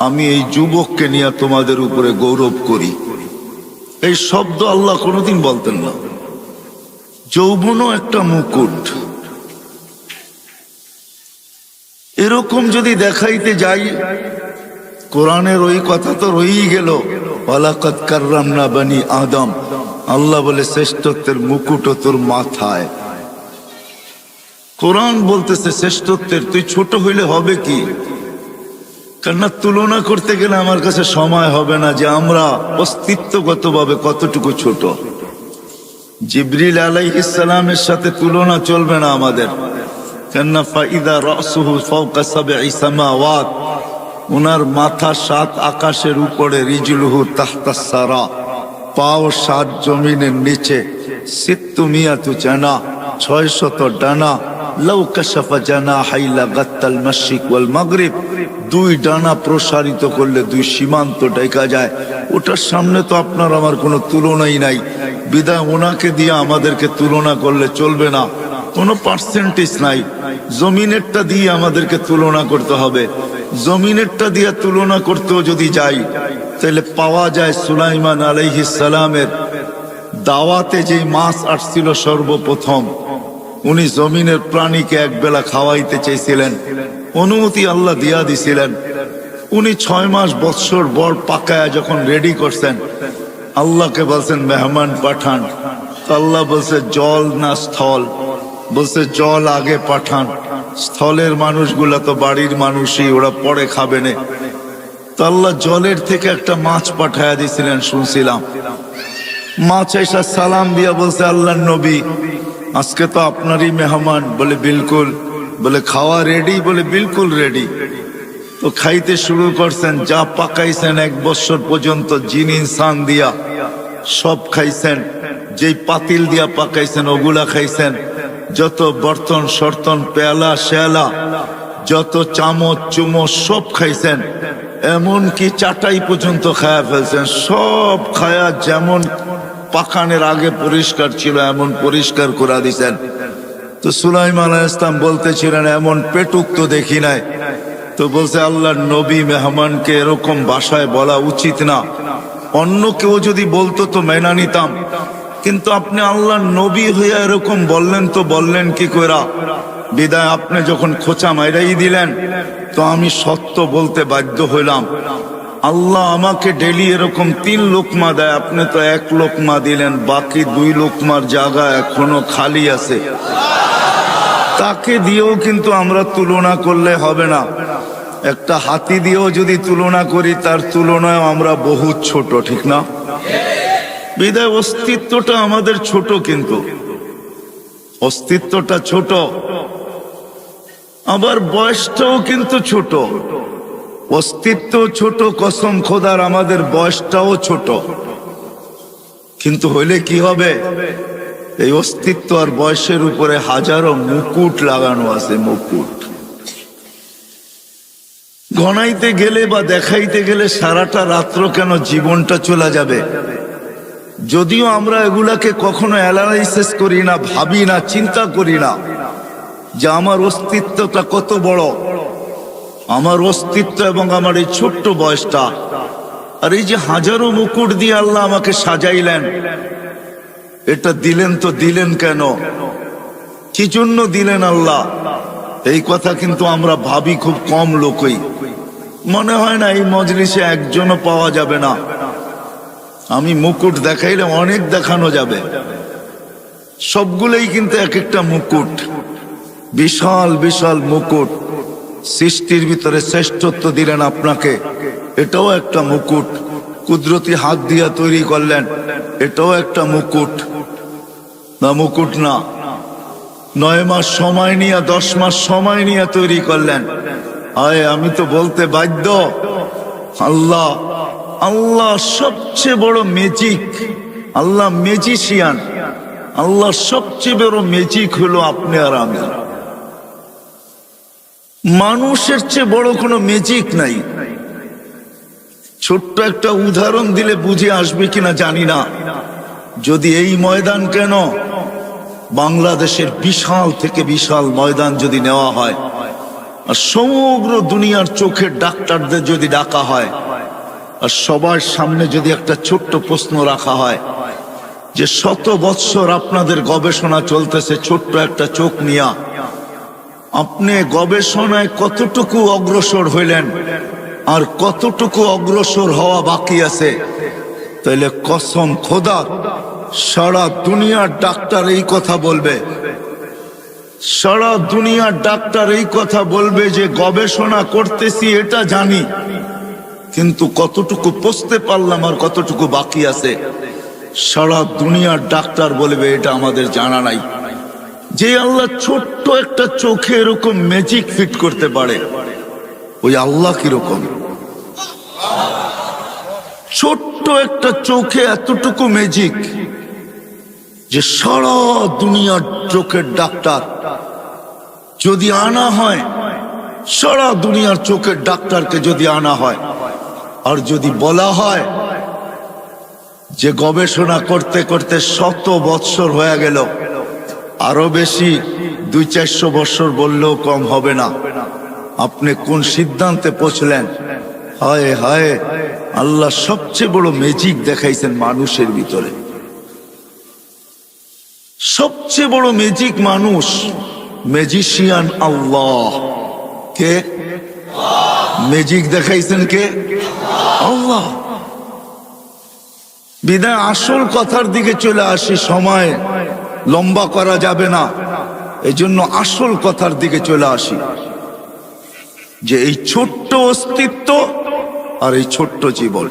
আমি এই যুবককে নিয়ে তোমাদের উপরে গৌরব করি। এই শব্দ আল্লাহ কোনোদিন বলতেন না। যৌবনও একটা মুকুট। এরকম যদি দেখাইতে যাই, কোরআনের ওই কথা তো রয়েই গেল, ওয়ালাকাদ কাররামনা বনি আদম। আল্লাহ বলে শ্রেষ্ঠত্বের মুকুট তোর মাথায়। কোরআন বলতেছে শ্রেষ্ঠত্বের, তুই ছোট হইলে হবে কি? কেননা তুলনা করতে গেলে আমার কাছে সময় হবে না যে আমরা অস্তিত্বগতভাবে কতটুকু ছোট। জিবরিল আলাইহিস সালামের সাথে তুলনা চলবে না আমাদের, কেননা ফাইদা রাসুহু ফাওকা সাবঈ সামাওয়াত, উনার মাথা 7 আকাশের উপরে, রিজলুহু তাহতাস সারা, পাও 7 জমিনের নিচে, সিত্তুমিয়াতু জানা, 600 ডানা, লাউ কাশাফা জানাহাই লাগাত্তাল মাশরিক ওয়াল মাগরিব, 2 ডানা প্রসারিত করলে 2 সীমান্ত ঢেকা যায়। ওটার সামনে তো আপনার আমার কোনো তুলনাই নাই। বিধায় ওনাকে দিয়ে আমাদেরকে তুলনা করলে চলবে না। কোনো পার্সেন্টেজ নাই। জমিনেরটা দিয়ে আমাদেরকে তুলনা করতে হবে। জমিনেরটা দিয়ে তুলনা করতেও যদি যাই, তাহলে পাওয়া যায় সুলাইমান আলাইহিস সালামের দাওয়াতে যে মাছ আসছিল সর্বপ্রথম, উনি জমিনের প্রাণীকে একবেলা খাওয়াইতে চেয়েছিলেন, অনুমতি আল্লাহ দিয়া দিছিলেন। উনি 6 মাস বৎসর বড় পাকায়া যখন রেডি করছেন, আল্লাহকে বলছেন মেহমান পাঠান। তো আল্লাহ বলছে জল না স্থল? বলছে জল আগে পাঠান, স্থলের মানুষগুলা তো বাড়ির মানুষই, ওরা পরে খাবে না। তো আল্লাহ জলের থেকে একটা মাছ পাঠায়া দিছিলেন, শুনছিলাম। মাছ এসা সালাম দিয়া বলছে আল্লাহর নবী, আজকে তো আপনারই মেহমান। বলে বিলকুল। বলে খাওয়া রেডি? বলে বিলকুল রেডি। তো খাইতে শুরু করছেন, যা পাকাইছেন 1 বছর পর্যন্ত জিন ইনসান দিয়া সব খাইছেন। যেই পাতিল দিয়া পাকাইছেন ওগুলা খাইছেন, যত বর্তন সর্তন পেয়ালা শেয়ালা যত চামচ চুমচ সব খাইছেন, এমনকি চাটাই পর্যন্ত খায়া ফেলছেন। সব খায়া যেমন পাকানের আগে পরিষ্কার ছিল এমন পরিষ্কার করে দিছেন। তো সুলাইমান আলাইহিস সালাম বলতেছিলেন এমন পেটুক তো দেখি নাই। তো বলছে আল্লাহর নবী মেহমানকে এরকম ভাষায় বলা উচিত না, অন্য কেউ যদি বলতো তো মেনা নিতাম, কিন্তু আপনি আল্লাহর নবী হইয়া এরকম বললেন, তো বললেন কি কইরা? বিদায় আপনি যখন খোঁচা মাইরাই দিলেন, তো আমি সত্য বলতে বাধ্য হইলাম। আল্লাহ আমাকে ডেলি এরকম 3 লোকমা দেয়, আপনি তো 1 লোকমা দিলেন, বাকি 2 লোকমার জায়গা এখনো খালি আছে। তাকে দিয়েও কিন্তু আমরা তুলনা করলে হবে না। একটা হাতি দিয়েও যদি তুলনা করি, তার তুলনায় আমরা বহুত ছোট, ঠিক না? বিদায় অস্তিত্বটা আমাদের ছোট, কিন্তু অস্তিত্বটা ছোট, আবার বয়সটাও কিন্তু ছোট। অস্তিত্ব ছোট, কসম খোদার আমাদের বয়সটাও ছোট। কিন্তু হইলে কি হবে? এই অস্তিত্ব আর বয়সের উপরে হাজারো মুকুট লাগানো আছে, মুকুট। গণাইতে গেলে বা দেখাইতে গেলে সারাটা রাত্র কেন জীবনটা চলে যাবে। যদিও আমরা এগুলাকে কখনো অ্যানালাইসিস করি না, ভাবি না, চিন্তা করি না যে আমার অস্তিত্বটা কত বড়, আমার অস্তিত্ব এবং আমার এই ছোট্ট বয়সটা। আর এই যে হাজারো মুকুট দিয়ে আল্লাহ আমাকে সাজাইলেন, এটা দিলেন তো দিলেন কেন? কি জন্য দিলেন আল্লাহ? এই কথা কিন্তু আমরা ভাবি খুব কম লোকই। মনে হয় না এই মজলিসে একজনও পাওয়া যাবে না। আমি মুকুট দেখাইলে অনেক দেখানো যাবে, সবগুলোই কিন্তু এক একটা মুকুট, বিশাল বিশাল মুকুট। সৃষ্টির ভিতরে শ্রেষ্ঠত্ব দিলেন আপনাকে, এটাও একটা মুকুট। কুদরতি হাত দিয়া তৈরি করলেন, এটাও একটা মুকুট। না মুকুট না, 9 মাস সময় নিয়ে 10 মাস সময় নিয়ে তৈরি করলেন। আয় আমি তো বলতে বাধ্য, আল্লাহ আল্লাহ সবচেয়ে বড় ম্যাজিক। আল্লাহ ম্যাজিশিয়ান। আল্লাহ সবচেয়ে বড় ম্যাজিক হলো আপনি আর আমি। মানুষের চেয়ে বড় কোনো ম্যাজিক নাই। ছোট্ট একটা উদাহরণ দিলে বুঝে আসবে কিনা জানি না। যদি এই ময়দান কেন, বাংলাদেশের বিশাল থেকে বিশাল ময়দান যদি নেওয়া হয়, আর সমগ্র দুনিয়ার চোখের ডাক্তারদের যদি ডাকা হয়, আর সবার সামনে যদি একটা ছোট্ট প্রশ্ন রাখা হয় যে 100 বৎসর আপনাদের গবেষণা চলতেছে ছোট্ট একটা চোখ নিয়া, আপনি গবেষণায় কতটুকু অগ্রসর হইলেন আর কতটুকু অগ্রসর হওয়া বাকি আছে, তাইলে কসম খোদা সারা দুনিয়ার ডাক্তার এই কথা বলবে। সারা দুনিয়ার ডাক্তার এই কথা বলবে যে গবেষণা করতেছি এটা জানি, কিন্তু কতটুকু পৌঁছতে পারলাম আর কতটুকু বাকি আছে, সারা দুনিয়ার ডাক্তার বলবে এটা আমাদের জানা নাই। যে আল্লাহ ছোট্ট একটা চোখে এরকম ম্যাজিক ফিট করতে পারে, ওই আল্লাহ কিরকম? ছোট্ট একটা চোখে এতটুকু ম্যাজিক যে সারা দুনিয়ার চোখের ডাক্তার যদি আনা হয়, সারা দুনিয়ার চোখের ডাক্তারকে যদি আনা হয়, আর যদি বলা হয় যে গবেষণা করতে করতে 100 বৎসর হয়ে গেল, আরো বেশি 200-400 বছর বললেও কম হবে না। আপনি কোন সিদ্ধান্তে পৌঁছলেন? হায় হায়, আল্লাহ সবচেয়ে বড় ম্যাজিক দেখাইছেন মানুষের ভিতরে। সবচেয়ে বড় ম্যাজিক মানুষ, ম্যাজিশিয়ান আল্লাহ। কে ম্যাজিক দেখাইছেন? কে? আল্লাহ। বিদায় আসল কথার দিকে চলে আসি, সময় লম্বা করা যাবে না, এই জন্য আসল কথার দিকে চলে আসি যে এই ছোট্ট অস্তিত্ব আর এই ছোট্ট জীবন,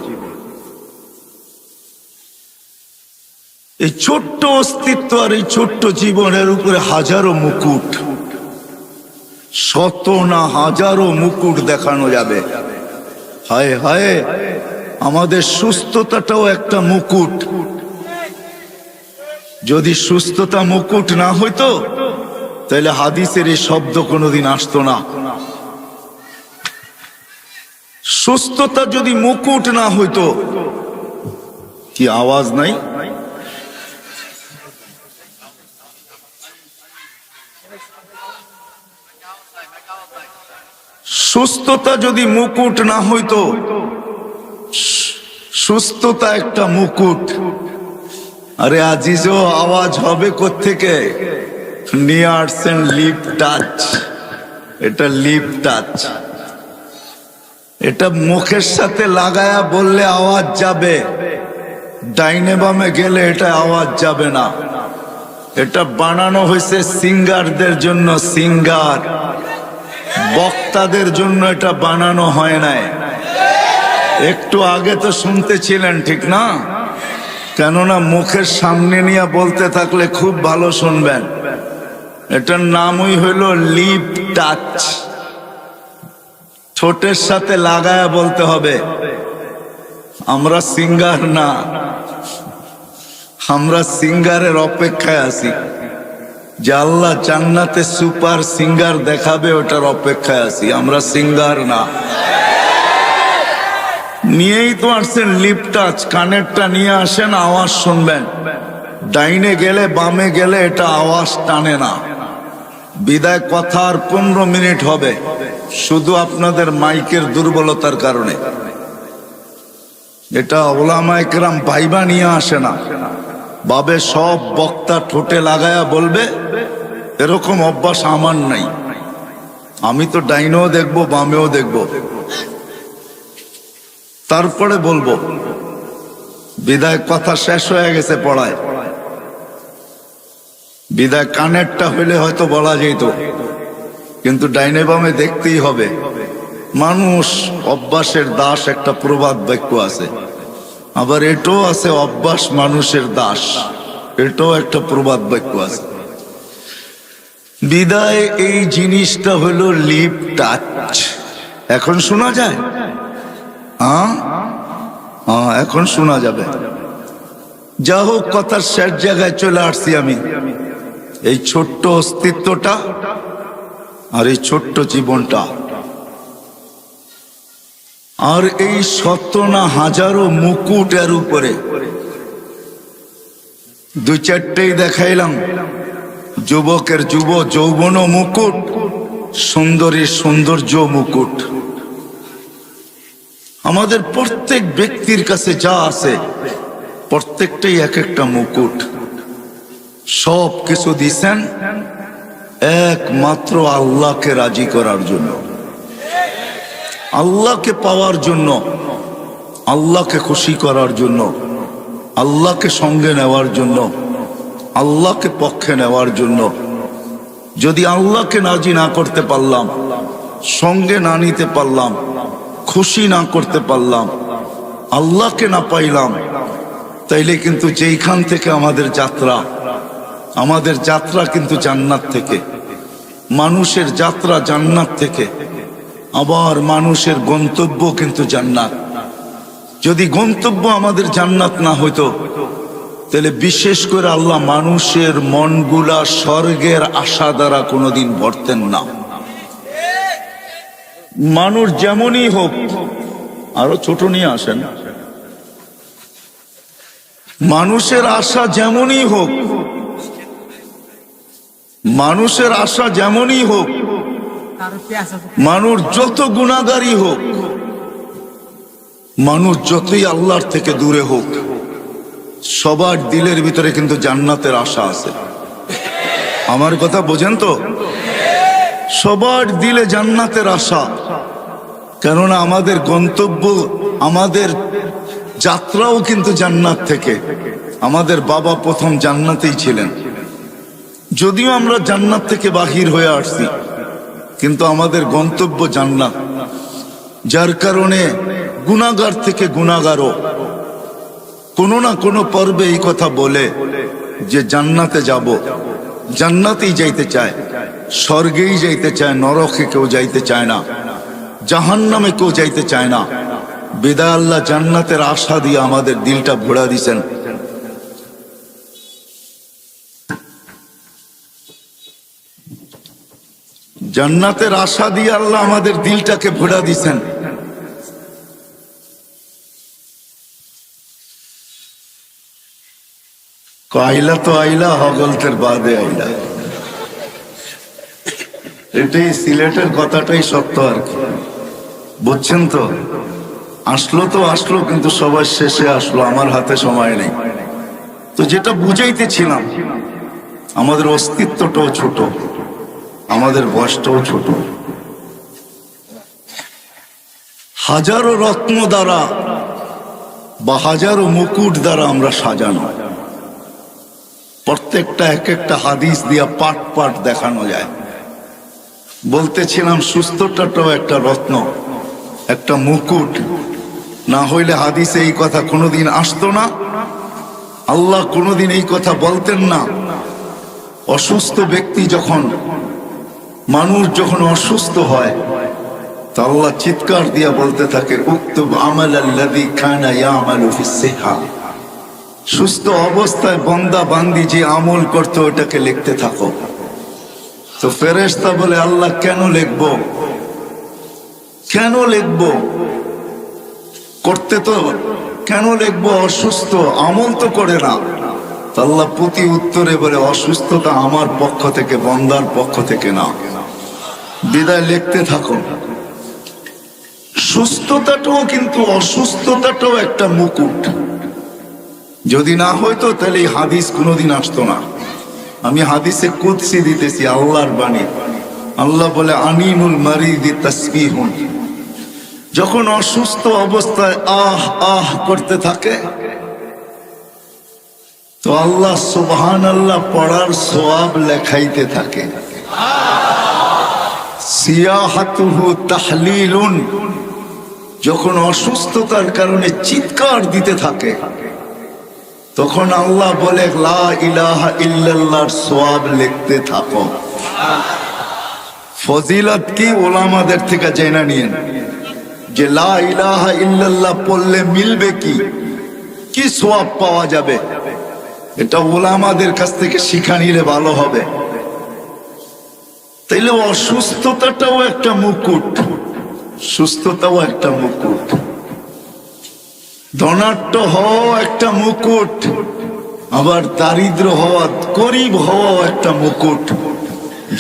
এই ছোট্ট অস্তিত্ব আর এই ছোট্ট জীবনের উপরে হাজারো মুকুট, শত না হাজারো মুকুট দেখানো যাবে। হায় হায়, আমাদের সুস্থতাটাও একটা মুকুট। যদি সুস্থতা মুকুট না হইতো তাহলে হাদিসের এই শব্দ কোনোদিন আসতো না। সুস্থতা যদি মুকুট না হইতো, কি আওয়াজ নাই? সুস্থতা যদি মুকুট না হইতো, সুস্থতা একটা মুকুট। আরে আজিজও আওয়াজ হবে কোত্থেকে? নিয়ে আসছেন লিপ টাচ। এটা লিপ টাচ, এটা মুখের সাথে লাগায়া বললে আওয়াজ যাবে, ডাইনে বামে গেলে এটা আওয়াজ যাবে না। এটা বানানো হয়েছে সিঙ্গারদের জন্য, সিঙ্গার, বক্তাদের জন্য এটা বানানো হয় নাই। একটু আগে তো শুনতেছিলেন, ঠিক না? কেননা মুখের সামনে নিয়ে বলতে থাকলে খুব ভালো শুনবেন। এটার নামই হইল লিপ টাচ। ঠোঁটের সাথে লাগায়া বলতে হবে। আমরা সিঙ্গার না, আমরা সিঙ্গারের অপেক্ষায় আছি যে আল্লাহ জান্নাতে সুপার সিঙ্গার দেখাবে, ওটার অপেক্ষায় আছি। আমরা সিঙ্গার না। নিয়েই তো আসছেন লিপ টাচ, কানেরটা নিয়ে আসেন, আওয়াজ শুনবেন। ডাইনে গেলে বামে গেলে এটা আওয়াজ টানে না। বিদায় কথা আর 15 মিনিট হবে, শুধু আপনাদের মাইকের দুর্বলতার কারণে। এটা ওলামায়ে কেরাম ভাইবা নিয়ে আসে না, বাবে সব বক্তা ঠোঁটে লাগায়া বলবে, এরকম অভ্যাস আমার নাই। আমি তো ডাইনেও দেখবো বামেও দেখবো, তারপরে বলবো। বিদায় কথা শেষ হয়ে গেছে পড়ায়। বিদায় কানেরটা হইলে হয়তো বলা যেত, কিন্তু ডাইনে বামে দেখতেই হবে। মানুষ অভ্যাসের দাস, একটা প্রবাদ বাক্য আছে। আবার এটাও আছে, অভ্যাস মানুষের দাস, এটাও একটা প্রবাদ বাক্য আছে। বিদায় এই জিনিসটা হলো লিপ টাচ। এখন শোনা যায়? এখন শোনা যাবে। যা হোক, কথার শেষ জায়গায় চলে আসছি আমি। এই ছোট্ট অস্তিত্বটা আর এই ছোট্ট জীবনটা আর এই শত না হাজারো মুকুটের উপরে 2-4টেই দেখাইলাম। যুবকের যৌবন মুকুট, সুন্দরীর সৌন্দর্য মুকুট। আমাদের প্রত্যেক ব্যক্তির কাছে যা আছে প্রত্যেকটাই এক একটা মুকুট। সব কিছু দিছেন একমাত্র আল্লাহকে রাজি করার জন্য, আল্লাহকে পাওয়ার জন্য, আল্লাহকে খুশি করার জন্য, আল্লাহকে সঙ্গে নেওয়ার জন্য, আল্লাহকে পক্ষে নেওয়ার জন্য। যদি আল্লাহকে রাজি না করতে পারলাম, সঙ্গে না নিতে পারলাম, খুশি না করতে পারলাম, আল্লাহকে না পাইলাম, তাইলে কিন্তু যেইখান থেকে আমাদের যাত্রা কিন্তু জান্নাত থেকে। মানুষের যাত্রা জান্নাত থেকে, আবার মানুষের গন্তব্য কিন্তু জান্নাত। যদি গন্তব্য আমাদের জান্নাত না হইতো, তাহলে বিশেষ করে আল্লাহ মানুষের মনগুলা স্বর্গের আশা দ্বারা কোনোদিন ভরতেন না। মানুষ যেমনই হোক, আরো ছোট নিয়ে আসেন, মানুষের আশা যেমনই হোক, মানুষের আশা যেমনই হোক, মানুষ যত গুনাহগারই হোক, মানুষ যতই আল্লাহর থেকে দূরে হোক, সবার দিলের ভিতরে কিন্তু জান্নাতের আশা আছে। আমার কথা বোঝেন তো? সবার দিলে জান্নাতের আশা। কেননা আমাদের গন্তব্য, আমাদের যাত্রাও কিন্তু জান্নাত থেকে। আমাদের বাবা প্রথম জান্নাতেই ছিলেন, যদিও আমরা জান্নাত থেকে বাহির হয়ে আসছি, কিন্তু আমাদের গন্তব্য জান্নাত। যার কারণে গুনাহগার থেকে গুনাহগারও কোনো না কোনো পর্বে এই কথা বলে যে জান্নাতে যাব, জান্নাতেই যাইতে চায়, স্বর্গেই যাইতে চায়, নরকে কেউ যাইতে চায় না, জাহান্নামে কেউ যাইতে চায় না। বিদায় আল্লাহ জান্নাতের আশা দিয়ে আমাদের দিলটা ভরা দিছেন। জান্নাতের আশা দিয়ে আল্লাহ আমাদের দিলটাকে ভরা দিছেন। আইলা তো আইলা, হগলতের বাদে আইলা। এটাই সিলেটের কথাটাই সত্য আর কি, বুঝছেন তো? আসলো তো আসলো, কিন্তু সবার শেষে আসলো। আমার হাতে সময় নেই। তো যেটা বুঝাইতেছিলাম, আমাদের অস্তিত্বটাও ছোট, আমাদের বয়সটাও ছোট। হাজারো রত্ন দ্বারা বা হাজারো মুকুট দ্বারা আমরা সাজানো। প্রত্যেকটা এক একটা হাদিস দিয়া পাট পাট দেখানো যায়। বলতেছিলাম সুস্থটাও একটা রত্ন, একটা মুকুট। না হইলে হাদিসে এই কথা কোনোদিন আসতো না। আল্লাহ কোনোদিন এই কথা বলতেন না। অসুস্থ ব্যক্তি যখন, মানুষ যখন অসুস্থ হয়, তা আল্লাহ চিৎকার দিয়া বলতে থাকে, উক্তুব আমালাল্লাযী কানা ইয়ামালু ফিস-সিহা। সুস্থ অবস্থায় বান্দা বান্দি যে আমল করতো ওটাকে লিখতে থাকো। তো ফেরেশতা বলে, আল্লাহ কেন লিখবো, কেন লিখবো? করতে তো কেন লিখবো? অসুস্থ, আমল তো করে না। আল্লাহ প্রতি উত্তরে বলে, অসুস্থতা আমার পক্ষ থেকে, বান্দার পক্ষ থেকে না। বিদায় লিখতে থাকো। সুস্থতাটাও কিন্তু, অসুস্থতাটাও একটা মুকুট। যদি না হইতো তাহলে এই হাদিস কোনোদিন আসতো না। আমি হাদিসে কুদসি দিতেছি, আল্লাহর বাণী। আল্লাহ বলে, আনিনুল মারিদি তাসবিহুন। যখন অসুস্থ অবস্থায় আহ আহ করতে থাকে, তো আল্লাহ সুবহানাল্লাহ পড়ার সওয়াব লেখাইতে থাকে। সিয়াহাতুহু তাহলিলুন। যখন অসুস্থতার কারণে চিৎকার দিতে থাকে, তখন আল্লাহ বলে, লা ইলাহা ইল্লাল্লাহর সওয়াব লিখতে থাকো। ফজিলত কি ওলামাদের থেকে জেনে নিন, যে লা ইলাহা ইল্লাল্লাহ পড়লে মিলবে কি, কি সওয়াব পাওয়া যাবে। এটা ওলামাদের কাছ থেকে শিখা নিলে ভালো হবে। তাইলে অসুস্থতাটাও একটা মুকুট, সুস্থতাও একটা মুকুট। ধনাঢ্য হওয়া একটা মুকুট, আবার দারিদ্র হওয়া, গরিব হওয়া একটা মুকুট।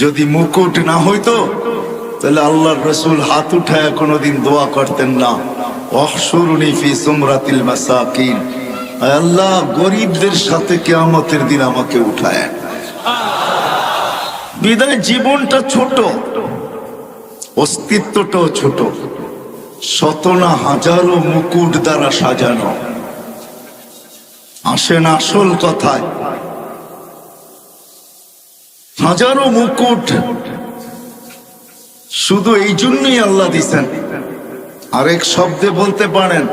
যদি মুকুট না হইতো তাহলে আল্লাহর রাসূল হাত উঠায় কোনোদিন দোয়া করতেন না, ওয়াহশুরনি ফি সুমরাতিল মাসাকিন। আল্লাহ গরিবদের সাথে কিয়ামতের দিন আমাকে উঠায়। বিদায় জীবনটা ছোট, অস্তিত্বটাও ছোট। শত না হাজারো মুকুট দ্বারা সাজানো। আসেন আসল কথায়। হাজারো মুকুট শুধু এই জন্যই আল্লাহ দিছেন। আরেক শব্দে বলতে পারেন,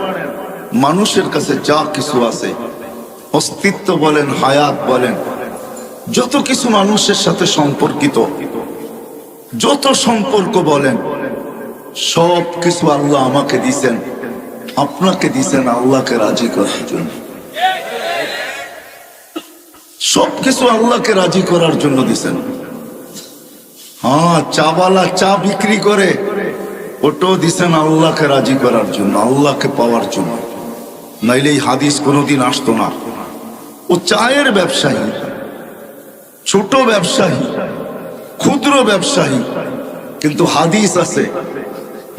মানুষের কাছে যা কিছু আছে, অস্তিত্ব বলেন, হায়াত বলেন, যত কিছু মানুষের সাথে সম্পর্কিত, যত সম্পর্ক বলেন, সব কিছু আল্লাহ আমাকে দিছেন, আপনাকে দিছেন আল্লাহকে রাজি করার জন্য। সবকিছু আল্লাহকে রাজি করার জন্য দিছেন। হ্যাঁ, চাওয়ালা চা বিক্রি করে, ওটাও দিছেন আল্লাহকে রাজি করার জন্য, আল্লাহকে পাওয়ার জন্য। নাইলে এই হাদিস কোনোদিন আসতো না। ও চায়ের ব্যবসায়ী, ছোট ব্যবসায়ী, ক্ষুদ্র ব্যবসায়ী, কিন্তু হাদিস আছে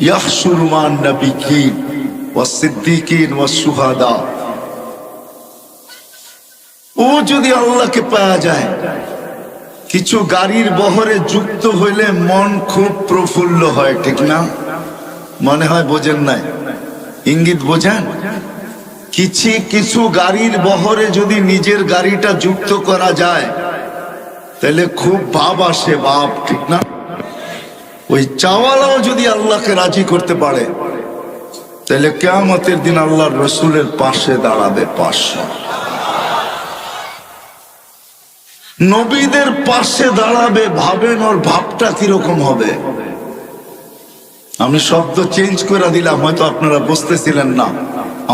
ইয়াহশুরু মান নাবিয়্যিন ওয়াস সিদ্দিকিন ওয়াস শুহাদা। ও যদি আল্লাহকে পাওয়া যায়, কিছু গাড়ির বহরে যুক্ত হইলে মন খুব প্রফুল্ল হয়, ঠিক না? মনে হয় বোঝেন নাই, ইঙ্গিত বোঝেন? কিছু গাড়ির বহরে যদি নিজের গাড়িটা যুক্ত করা যায় তাহলে খুব ভাব আসে, ভাব, ঠিক না? ওই চাওয়ালাও যদি আল্লাহকে রাজি করতে পারে তাহলে কিয়ামতের দিন আল্লাহর রসুলের পাশে দাঁড়াবে 500। নবীদের পাশে দাঁড়াবে, ভাবেন ওর ভাবটা কিরকম হবে। আমি শব্দ চেঞ্জ করে দিলাম, হয়তো আপনারা বুঝতেছিলেন না।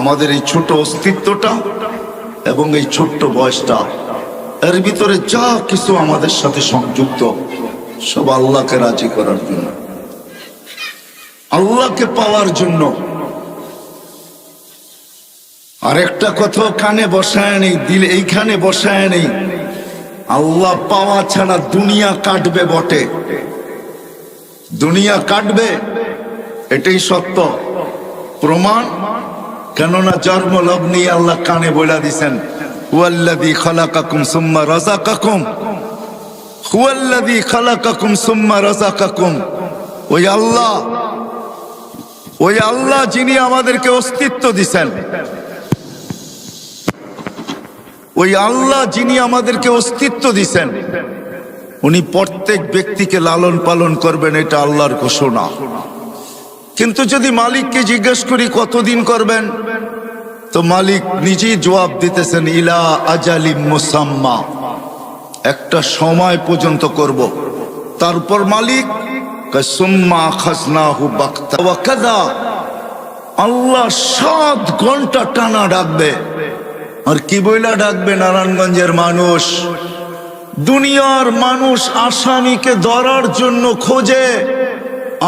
আমাদের এই ছোট অস্তিত্বটা এবং এই ছোট্ট বয়সটা, এর ভিতরে যা কিছু আমাদের সাথে সংযুক্ত, সব আল্লাহকে রাজি করার জন্য, আল্লাহকে পাওয়ার জন্য। আরেকটা কথা কানে বসায় নেই, দিল এইখানে বসায় নেই, আল্লাহ পাওয়া ছাড়া দুনিয়া কাটবে বটে, দুনিয়া কাটবে, এটাই সত্য। প্রমাণ, কেননা জন্ম লগ্নি আল্লাহ কানে বলে দিছেন হুয়াল্লাযী খালাকাকুম সুম্মা রাযাকাকুম, হুয়াল্লাযী খালাকাকুম সুম্মা রাযাকাকুম। ওই আল্লাহ যিনি আমাদেরকে অস্তিত্ব দিছেন, ওই আল্লাহ যিনি আমাদেরকে অস্তিত্ব দিছেন, উনি প্রত্যেক ব্যক্তিকে লালন পালন করবেন, এটা আল্লাহর ঘোষণা। কিন্তু যদি মালিককে জিজ্ঞেস করি কতদিন করবেন, তো মালিক নিজেই জবাব দিতেছেন ইলা আজালিম মুসাম্মা, একটা সময় পর্যন্ত করব। তারপর মালিক সুম্মা আখাযনাহু বাগতা ওয়া কাযা, আল্লাহ 7 ঘন্টা টানা ডাকবে। আর কি বইলা ডাকবে? নারায়ণগঞ্জের মানুষ, দুনিয়ার মানুষ আসামিকে ধরার জন্য খোঁজে,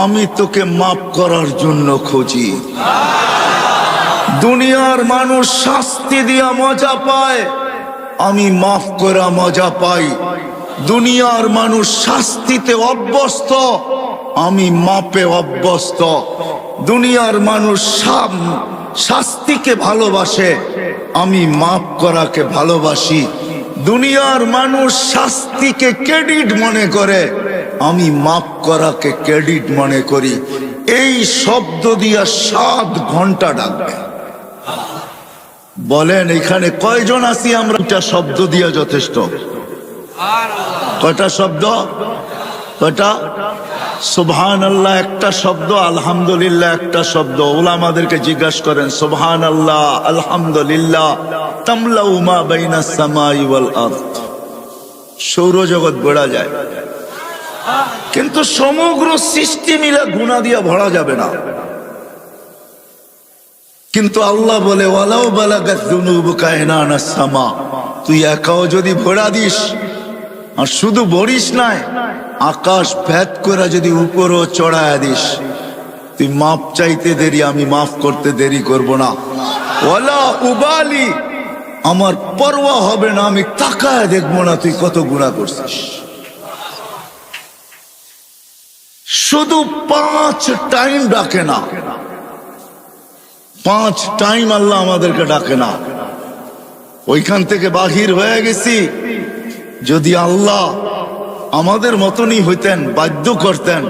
আমি তোকে মাফ করার জন্য খুঁজি। দুনিয়ার মানুষ শাস্তি দিয়া মজা পায়, আমি মাফ করা মজা পাই। দুনিয়ার মানুষ শাস্তিতে অভ্যস্ত, আমি মাপে অভ্যস্ত। দুনিয়ার মানুষ শাস্তিকে ভালোবাসে, আমি মাফ করাকে ভালোবাসি। দুনিয়ার মানুষ শাস্তিকে ক্রেডিট মনে করে, আমি মাফ করাকে ক্রেডিট মনে করি। এই শব্দ দিয়া 7 ঘন্টা ডাকবে। বলেন এখানে কয়জন আছি আমরা? এটা শব্দ দিয়া যথেষ্ট। কয়টা শব্দ? কয়টা? সুবহানাল্লাহ একটা শব্দ, আলহামদুলিল্লাহ একটা শব্দ। উলামাদেরকে জিজ্ঞাসা করেন সুবহানাল্লাহ আলহামদুলিল্লাহ তামলাউ মা বাইনাস সামাই ওয়াল আরদ, সৌরজগৎ গড়া যায়, কিন্তু সমগ্র সৃষ্টি মিলে গুনাহ দিয়া ভরা যাবে না। কিন্তু আল্লাহ বলে ওয়ালাউ বালাগাত যুনুবুকা ইনানাস সামা, তুই একাও যদি ভরা দিস, আর শুধু ভরিস নাই, আকাশ ভেদ করে যদি উপরও চড়ায় দিস, তুই মাপ চাইতে দেরি, আমি মাফ করতে দেরি করব না। ওয়ালা উবালি, আমার পরোয়া হবে না, আমি তাকায় দেখবো না তুই কত গুনাহ করছিস। শুধু 5 টাইম ডাকে না, 5 টাইম আল্লাহ আমাদেরকে ডাকে না। ওইখান থেকে বাহির হয়ে গেছি। যদি আল্লাহ আমাদের মতনই হইতেন, বাধ্য করতেন,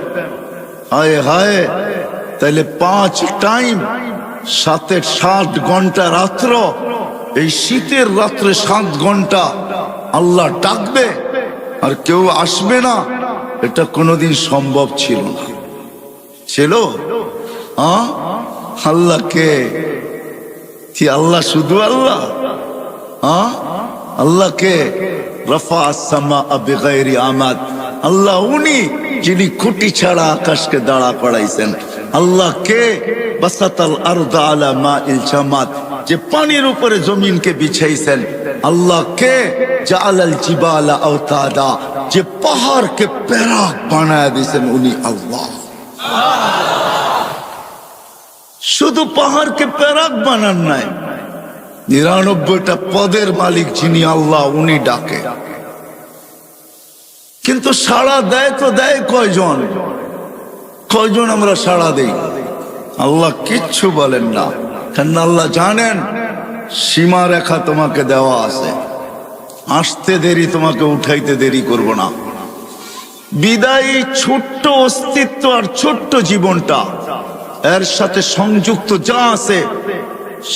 হায় হায়, তাহলে 5 টাইম, সাথে 7 ঘন্টা রাত্র, এই শীতের রাত্রে 7 ঘন্টা আল্লাহ ডাকবে আর কেউ আসবে না, এটা কোনোদিন সম্ভব ছিল না। ছিল? আল্লাহকে কি আল্লাহ শুধু আল্লাহ? আল্লাহকে রফা আসসামা বিগাইরি আমাদ, আল্লাহ উনি যিনি খুঁটি ছাড়া আকাশকে দাঁড়া করাইছেন। আল্লাহ কে? বাসাতাল আরদা আলা মাইল জামাদ, যে পানির উপরে জমিনকে বিছাইছেন। আল্লাহ কে? জাআলাল জিবালা আওতাদা, যে পাহাড়কে প্যারাক বানায় দিয়েছেন, উনি আল্লাহ। শুধু পাহাড়কে প্যারাক বানান নাই, 99টা পদের মালিক যিনি আল্লাহ, উনি ডাকে। কিন্তু কিন্তু সাড়া দেয় তো দেয় কয়জন? কয়জন আমরা সাড়া দেই? আল্লাহ কিচ্ছু বলেন না, কেন আল্লাহ জানেন সীমা রেখা তোমাকে দেওয়া আছে, আসতে দেরি, তোমাকে উঠাইতে দেরি করব না। বিদায়ী ছোট্ট অস্তিত্ব আর ছোট্ট জীবনটা, এর সাথে সংযুক্ত যা আছে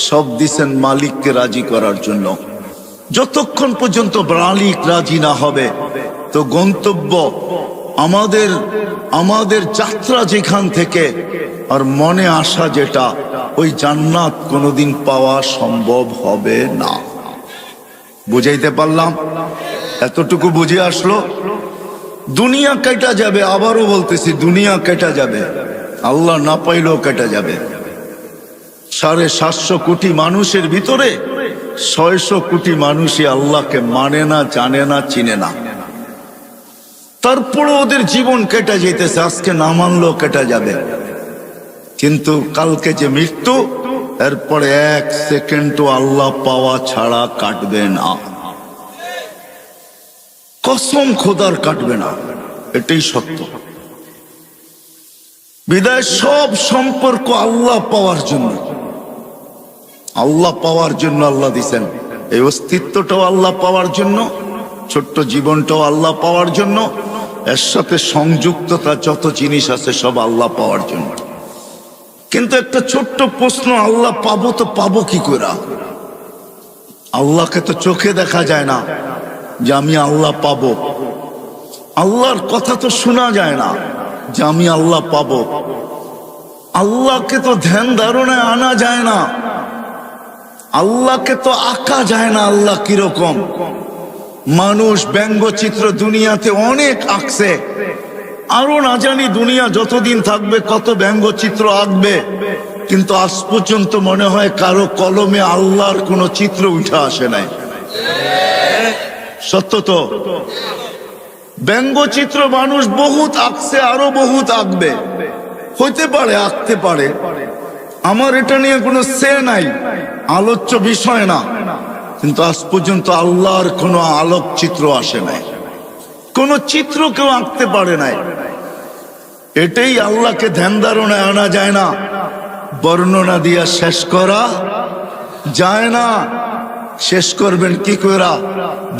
সব দিছেন মালিককে রাজি করার জন্য। যতক্ষণ পর্যন্ত মালিক রাজি না হবে তো গন্তব্য আমাদের যাত্রা যেখান থেকে আর মনে আসা যেটা, ওই জান্নাত কোনোদিন পাওয়া সম্ভব হবে না। বুঝাইতে পারলাম? এতটুকু বুঝে আসলো? দুনিয়া কেটে যাবে, আবারও বলতেছি দুনিয়া কেটে যাবে, আল্লাহ না পাইলেও কেটে যাবে। 750 কোটি মানুষের ভিতরে 600 কোটি মানুষই আল্লাহকে মানে না, জানে না, চিনে না। তারপরে ওদের জীবন কেটে যেতেছে, আজকে না মানলেও কেটে যাবে। কিন্তু কালকে যে মৃত্যু, এরপরে 1 সেকেন্ডও আল্লাহ পাওয়া ছাড়া কাটবে না। কসম খোদার কাটবে না, এটাই সত্য। বিদায় সব সম্পর্ক আল্লাহ পাওয়ার জন্য, আল্লাহ পাওয়ার জন্য আল্লাহ দিছেন। এই অস্তিত্বটাও আল্লাহ পাওয়ার জন্য, ছোট্ট জীবনটাও আল্লাহ পাওয়ার জন্য, এর সাথে সংযুক্ততা যত জিনিস আছে সব আল্লাহ পাওয়ার জন্য। কিন্তু একটা ছোট্ট প্রশ্ন, আল্লাহ পাবো তো পাবো কি করে? আল্লাহকে তো চোখে দেখা যায় না যে আমি আল্লাহ পাবো। আল্লাহর কথা তো শোনা যায় না যে আমি আল্লাহ পাবো। আল্লাহকে তো ধ্যান ধারণায় আনা যায় না, আল্লাহকে তো আঁকা যায় না। আল্লাহ কিরকম? মানুষ ব্যঙ্গচিত্র দুনিয়াতে অনেক আঁকছে, আরো না জানি দুনিয়া যতদিন থাকবে কত ব্যঙ্গচিত্র আঁকবে, কিন্তু আজ পর্যন্ত মনে হয় কারো কলমে আল্লাহর কোনো চিত্র উঠে আসে নাই। সত্য তো? ব্যঙ্গচিত্র মানুষ বহুত আঁকছে, আরো বহুত আঁকবে, হইতে পারে আঁকতে পারে, আমার এটা নিয়ে কোনো সে নাই, আলোচ্য বিষয় না। কিন্তু আজ পর্যন্ত আল্লাহর কোনো আলোকচিত্র আসে নাই, কোন চিত্র কেউ আঁকতে পারে নাই। এটাই আল্লাহকে ধ্যান ধারণায় আনা যায় না, বর্ণনা দিয়া শেষ করা যায় না। শেষ করবেন কি করে?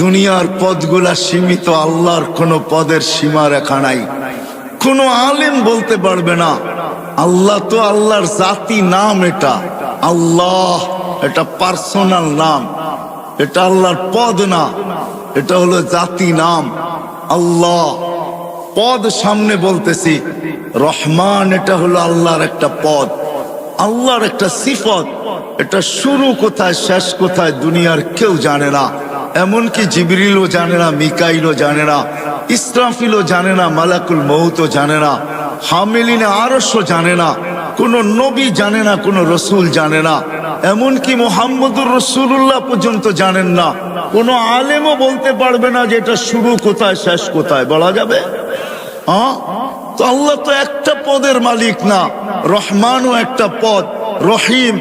দুনিয়ার পদগুলা সীমিত, আল্লাহর কোনো পদের সীমা রেখা নাই। কোন আলেম বলতে পারবে না আল্লাহ তো আল্লাহর জাতি নাম, এটা আল্লাহ, এটা পার্সোনাল নাম, এটা আল্লাহর পদ না, এটা হলো জাতি নাম আল্লাহ। পদ সামনে বলতেছি, রহমান এটা হলো আল্লাহর একটা পদ, আল্লাহর একটা সিফত। এটা শুরু কোথায় শেষ কোথায় দুনিয়ার কেউ জানে না, এমনকি জিবরিলও জানে না, মিকাইলও জানে না, ইসরাফিলও জানে না, মালাকুল মউতও জানে না, হামিলিনে আরশও জানে না, কোন নবী জানে না, কোন রসুল জানে না, এমনকি মুহাম্মদুর রাসূলুল্লাহ পর্যন্ত জানেন না। কোন আলেমও বলতে পারবে না যে এটা শুরু কোথায় শেষ কোথায়, বলা যাবে? তো আল্লাহ তো একটা পদের মালিক না, রহমানও একটা পদ, রহিম,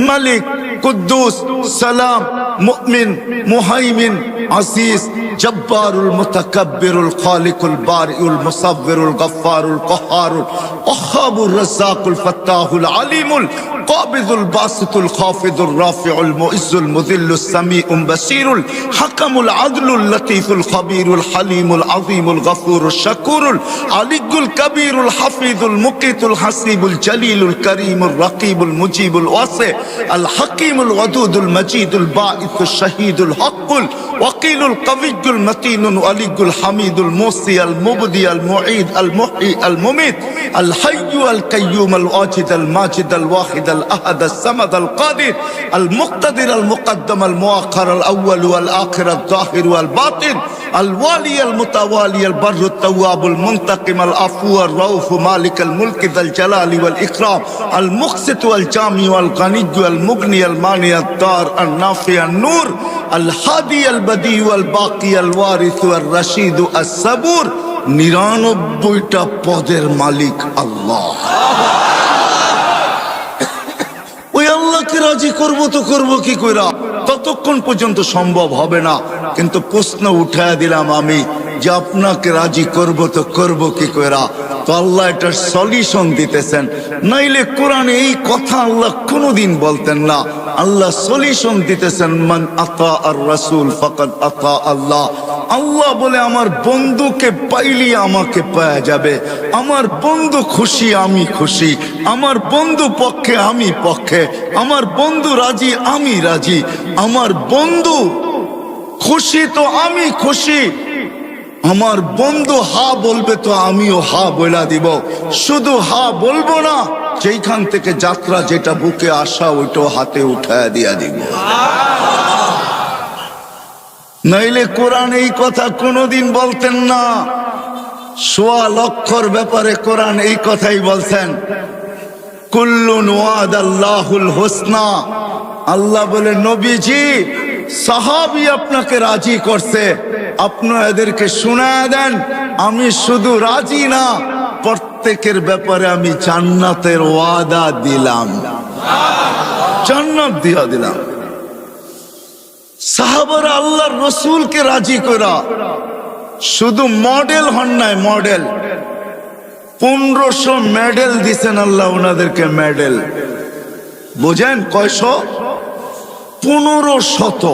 মালিক, কুদ্দুস, সালাম, মুমিন, মুহাইমিন, আসিস, জব্বারুল মুতাকাব্বিরুল খালিকুল বারিউল মুসাব্বিরুল গফফারুল কহারুল ওয়াহাবুর রাজ্জাকুল ফাত্তাহুল আলিমুল কাবিদুল বাসিতুল খাফিদুর রাফিউল মুইজ্জুল মুযিল্লুস সামিউল বাসিরুল হাকামুল আদলুল লতীফুল খবীরুল হালিমুল আযীমুল গফুরুশ শাকুরুল আলিয়ুল কবীরুল হাফিজুল মুকিতুল হাসিবুল জলিলুল করিমুর রকিবুল মুজিবুল ওয়াসি আল হাকিমুল ওয়াদুদুল মজিদুল বাঈসুশ শাহীদুল হকুল ওয়াকিলুল কবিয়্যুল মতিনুল আলিয়ুল হামিদুল মুসি আল মুবদি আল মুঈদ আল মুহয়ি আল মুমিত আল হাইয়্যু আল কাইয়্যুম আল ওয়াজিদ আল মাজিদ আল ওয়াহিদ আল আহাদ আল সামাদ আল কাদির আল মুক্তাদির আল মুকদ্দম আল মুআখ্খার আল আউয়াল ওয়াল আখির আল যাহির ওয়াল বাতিন আল ওয়ালি আল মুতাওয়ালি আল বররু তাওয়াবুল মুনতাকিম আল আফু আর রাউফ মালিক আল মুলক যাল জালালি ওয়াল ইকরাম আল মুকসিত ওয়াল জামি ওয়াল গানিয়্যু আল মুগনি আল মানি আল দার আল নাফি আল নূর আল হাদি আল বদি ওয়াল বাকি আল ওয়ারিস ওয়াল রশিদ আস সাবুর। 99টা পদের মালিক আল্লাহ। ওই আল্লাহকে রাজি করবো তো করবো কি কইরা? ততক্ষণ পর্যন্ত সম্ভব হবে না। কিন্তু প্রশ্ন উঠায় দিলাম আমি যে আপনাকে রাজি করব তো করব কি করে? তো আল্লাহ এটার সলিউশন দিতেছেন। নাইলে কোরআনে এই কথা আল্লাহ কোনোদিন বলতেন না। আল্লাহ সলিউশন দিতেছেন, মান আতা আর রাসূল ফাকাদ আতা আল্লাহ। আল্লাহ বলে আমার বন্ধুকে পাইলি আমাকে পাওয়া যাবে। আমার বন্ধু খুশি আমি খুশি, আমার বন্ধু পক্ষে আমি পক্ষে, আমার বন্ধু রাজি আমি রাজি, আমার বন্ধু খুশি তো আমি খুশি, আমার বন্ধু হা বলবে তো আমিও হা বলা দিব। শুধু হা বলবো না, যেখান থেকে যাত্রা যেটা বুকে আসা ওইটাও হাতে উঠায় দিয়া দিব। নাইলে কোরআন এই কথা কোনোদিন বলতেন না। সোয়া লক্ষর ব্যাপারে কোরআন এই কথাই বলছেন, কুল্লুন ওয়াদাল্লাহুল হুসনা। আল্লাহ বলে নবীজি সাহাবী আপনাকে রাজি করছে, আপনি এদেরকে শোনায় দেন আমি শুধু রাজি না, প্রত্যেকের ব্যাপারে আমি জান্নাতের ওয়াদা দিলাম, জান্নাত দিয়া দিলাম। সাহাবারা আল্লাহর রসুলকে রাজি করা, শুধু মডেল হন নাই, মডেল 1500 মেডেল দিছেন আল্লাহ ওনাদেরকে, মেডেল বুঝেন কয়শো? 1500।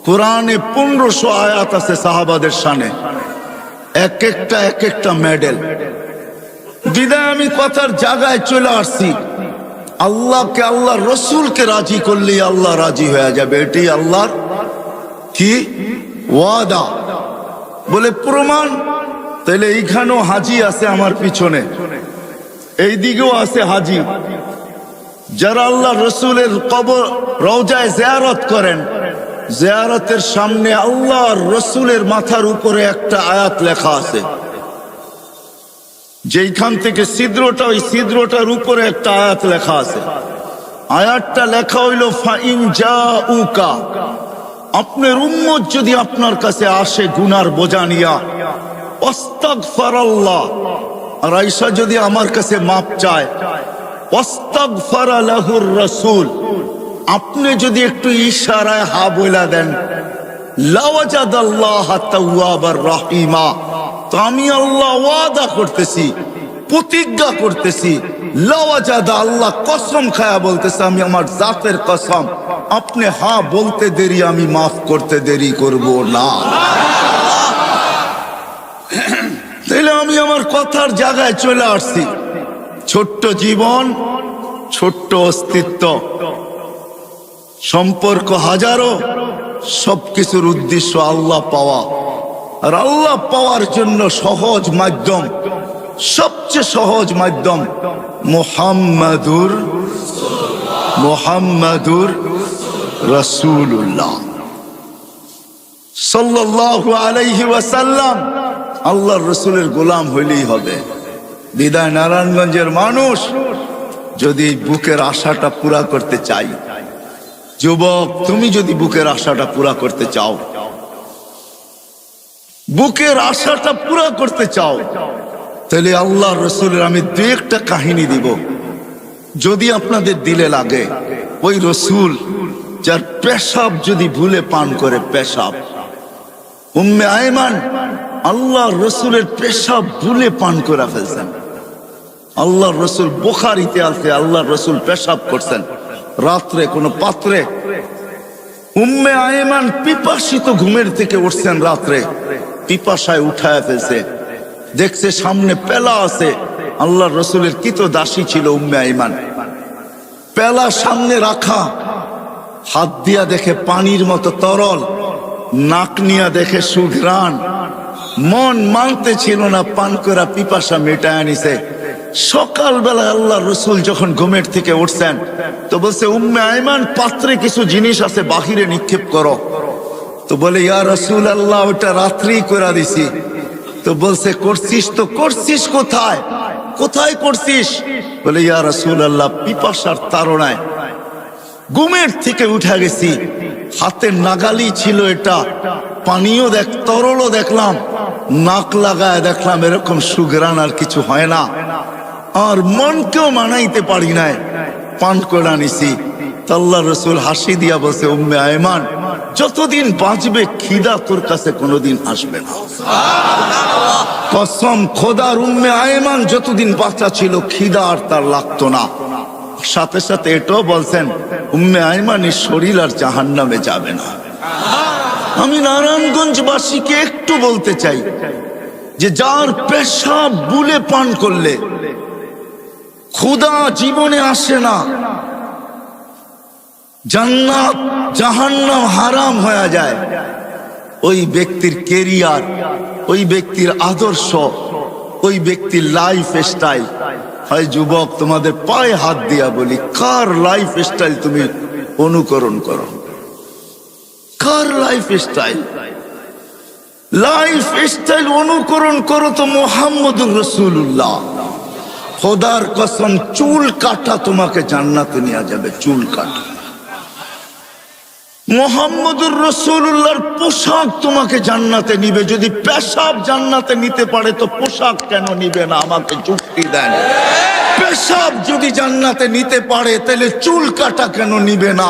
কোরআনে 1500 আয়াত আছে সাহাবাদের শানে, এক একটা মেডেল। বিদায় আমি কথার জায়গায় চলে আসছি, আল্লাহকে আল্লাহ রসুলকে রাজি করলেই আল্লাহ রাজি হয়ে যাবে, এটি আল্লাহর কি ওয়াদা। বলে প্রমাণ, তাহলে এইখানেও হাজি আছে আমার পিছনে, এই দিকেও আছে হাজি। যারা আল্লাহ রসুলের কবর রওজায় জিয়ারত করেন, জিয়ারতের সামনে আল্লাহর রসুলের মাথার উপরে একটা আয়াত লেখা আছে, যেইখান থেকে ছিদ্রটা, ওই ছিদ্রটার উপরে একটা আয়াত লেখা আছে। আয়াতটা লেখা হইল ফাইন জাউকা, আপনার উম্মত যদি আপনার কাছে আসে গুনার বোঝা নিয়া, আস্তাগফারাল্লাহ, আর আয়েশা যদি আমার কাছে মাপ চায়, আস্তাগফারা লাহুর রাসূল, আপনি যদি একটু ইশারায় হা বইলা দেন, লাওয়াজাদাল্লাহ তাওয়াবার রহিমা, তো আমি আল্লাহ ওয়াদা করতেছি, প্রতিজ্ঞা করতেছি, লাওয়াজাদা, আল্লাহ কসম খায়া বলতেছে, আমি আমার জাতের কসম, আপনি হা বলতে দেরি আমি মাফ করতে দেরি করব না। তাহলে আমি আমার কথার জায়গায় চলে আসছি। ছোট্ট জীবন, ছোট্ট অস্তিত্ব, সম্পর্ক হাজারো, সবকিছুর উদ্দেশ্য আল্লাহ পাওয়া। আর আল্লাহ পাওয়ার জন্য সহজ মাধ্যম, সবচেয়ে সহজ মাধ্যম মুহাম্মাদুর রাসূলুল্লাহ সাল্লাল্লাহু আলাইহি ওয়াসাল্লাম। আল্লাহর রসুলের গোলাম হইলেই হবে। বিদায় নারায়ণগঞ্জের মানুষ যদি বুকের আশাটা পুরা করতে চাই, যুবক তুমি যদি বুকের আশাটা পুরা করতে চাও, বুকের আশাটা পুরা করতে চাও, তাহলে আল্লাহর রসুলের আমি দু একটা কাহিনী দিব, যদি আপনাদের দিলে লাগে। ওই রসুল যার পেশাব যদি ভুলে পান করে, পেশাব, উম্মে আয়মান আল্লাহর রসুলের পেশাব ভুলে পান করে ফেলছেন। আল্লাহর রসুল, বুখারীতে আছে, আল্লাহর রসুল পেশাব করছেন রাত্রে কোনো পাত্রে। উম্মে আয়মান পিপাসিত ঘুমের থেকে উঠছেন রাত্রে, পিপাসায় উঠায় ফেলছে, দেখছে সামনে পেলা আছে। আল্লাহর রসুলের কি তো দাসী ছিল উম্মে আয়মান, পেলা সামনে রাখা, হাত দিয়া দেখে পানির মতো তরল, নাক নিয়া দেখে সুঘ্রাণ, মন মানতে ছিল না, পান করা পিপাসা মেটায় নিছে। সকালবেলা আল্লাহ রসুল যখন ঘুমের থেকে উঠছেন, তো বলছে উম্মে আয়মান পাত্রে কিছু জিনিস আছে, বাহিরে নিক্ষেপ করো। তো বলে ইয়া রাসূল আল্লাহ, ওটা রাত্রেই করে দিছি। তো বলছে করছিস তো করছিস কোথায়, কোথায় করছিস? বলে ইয়া রাসূল আল্লাহ, পিপাসার তাড়নায় ঘুমের থেকে উঠে গেছি, হাতের নাগালি ছিল এটা, পানিও দেখ, তরলও দেখলাম, নাক লাগায় দেখলাম এরকম সুঘ্রাণ আর কিছু হয় না, আর মনকেও মানাইতে পারি নাই, পান করে নিছি। আল্লাহ রসুল হাসি দিয়া বসে, উম্মে আয়মান যতদিন বাঁচবে খিদা তোর কাছে কোনোদিন আসবে না। কসম খোদার, উম্মে আয়মান যতদিন বাচ্চা ছিল খিদা আর তার লাগতো না। সাথে সাথে এটাও বলছেন, উম্মে আয়মানের শরীর আর জাহান্নামে যাবে না। আমি নারায়ণগঞ্জবাসীকে একটু বলতে চাই যে যার পেশাব বুলে পান করলে ক্ষুধা জীবনে আসে না, জান্নাত জাহান্নাম হারাম হয়ে যায়, ওই ব্যক্তির কেরিয়ার, ওই ব্যক্তির আদর্শ, ওই ব্যক্তির লাইফ স্টাইল হয়। যুবক, তোমাদের পায়ে হাত দিয়া বলি, কার লাইফ স্টাইল তুমি অনুকরণ করো? কার লাইফ স্টাইল? লাইফ স্টাইল অনুকরণ করো তো মুহাম্মদুর রাসূলুল্লাহ। খোদার কসম, চুল কাটা তোমাকে জান্নাতে নিয়ে যাবে, চুল কাটা। মুহাম্মদুর রাসূলুল্লাহর পোশাক তোমাকে জান্নাতে নিবে। যদি পেশাব জান্নাতে নিতে পারে তো পোশাক কেন নিবে না? আমাকে যুক্তি দেন। পেশাব যদি জান্নাতে নিতে পারে তাহলে চুল কাটা কেন নিবে না?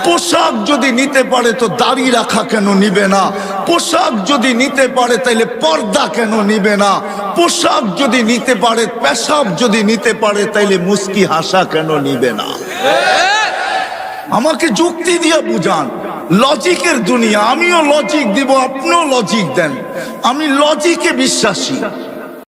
পোশাক যদি নিতে পারে তো দাড়ি রাখা কেন নিবে না? পোশাক যদি নিতে পারে তাহলে পর্দা কেন নিবে না? পোশাক যদি নিতে পারে, পেশাব যদি নিতে পারে তাহলে মুস্কি হাসা কেন নিবে না? আমাকে যুক্তি দিয়ে বুঝান। লজিকের দুনিয়া, আমিও লজিক দিব, আপনিও লজিক দেন। আমি লজিকে বিশ্বাসী।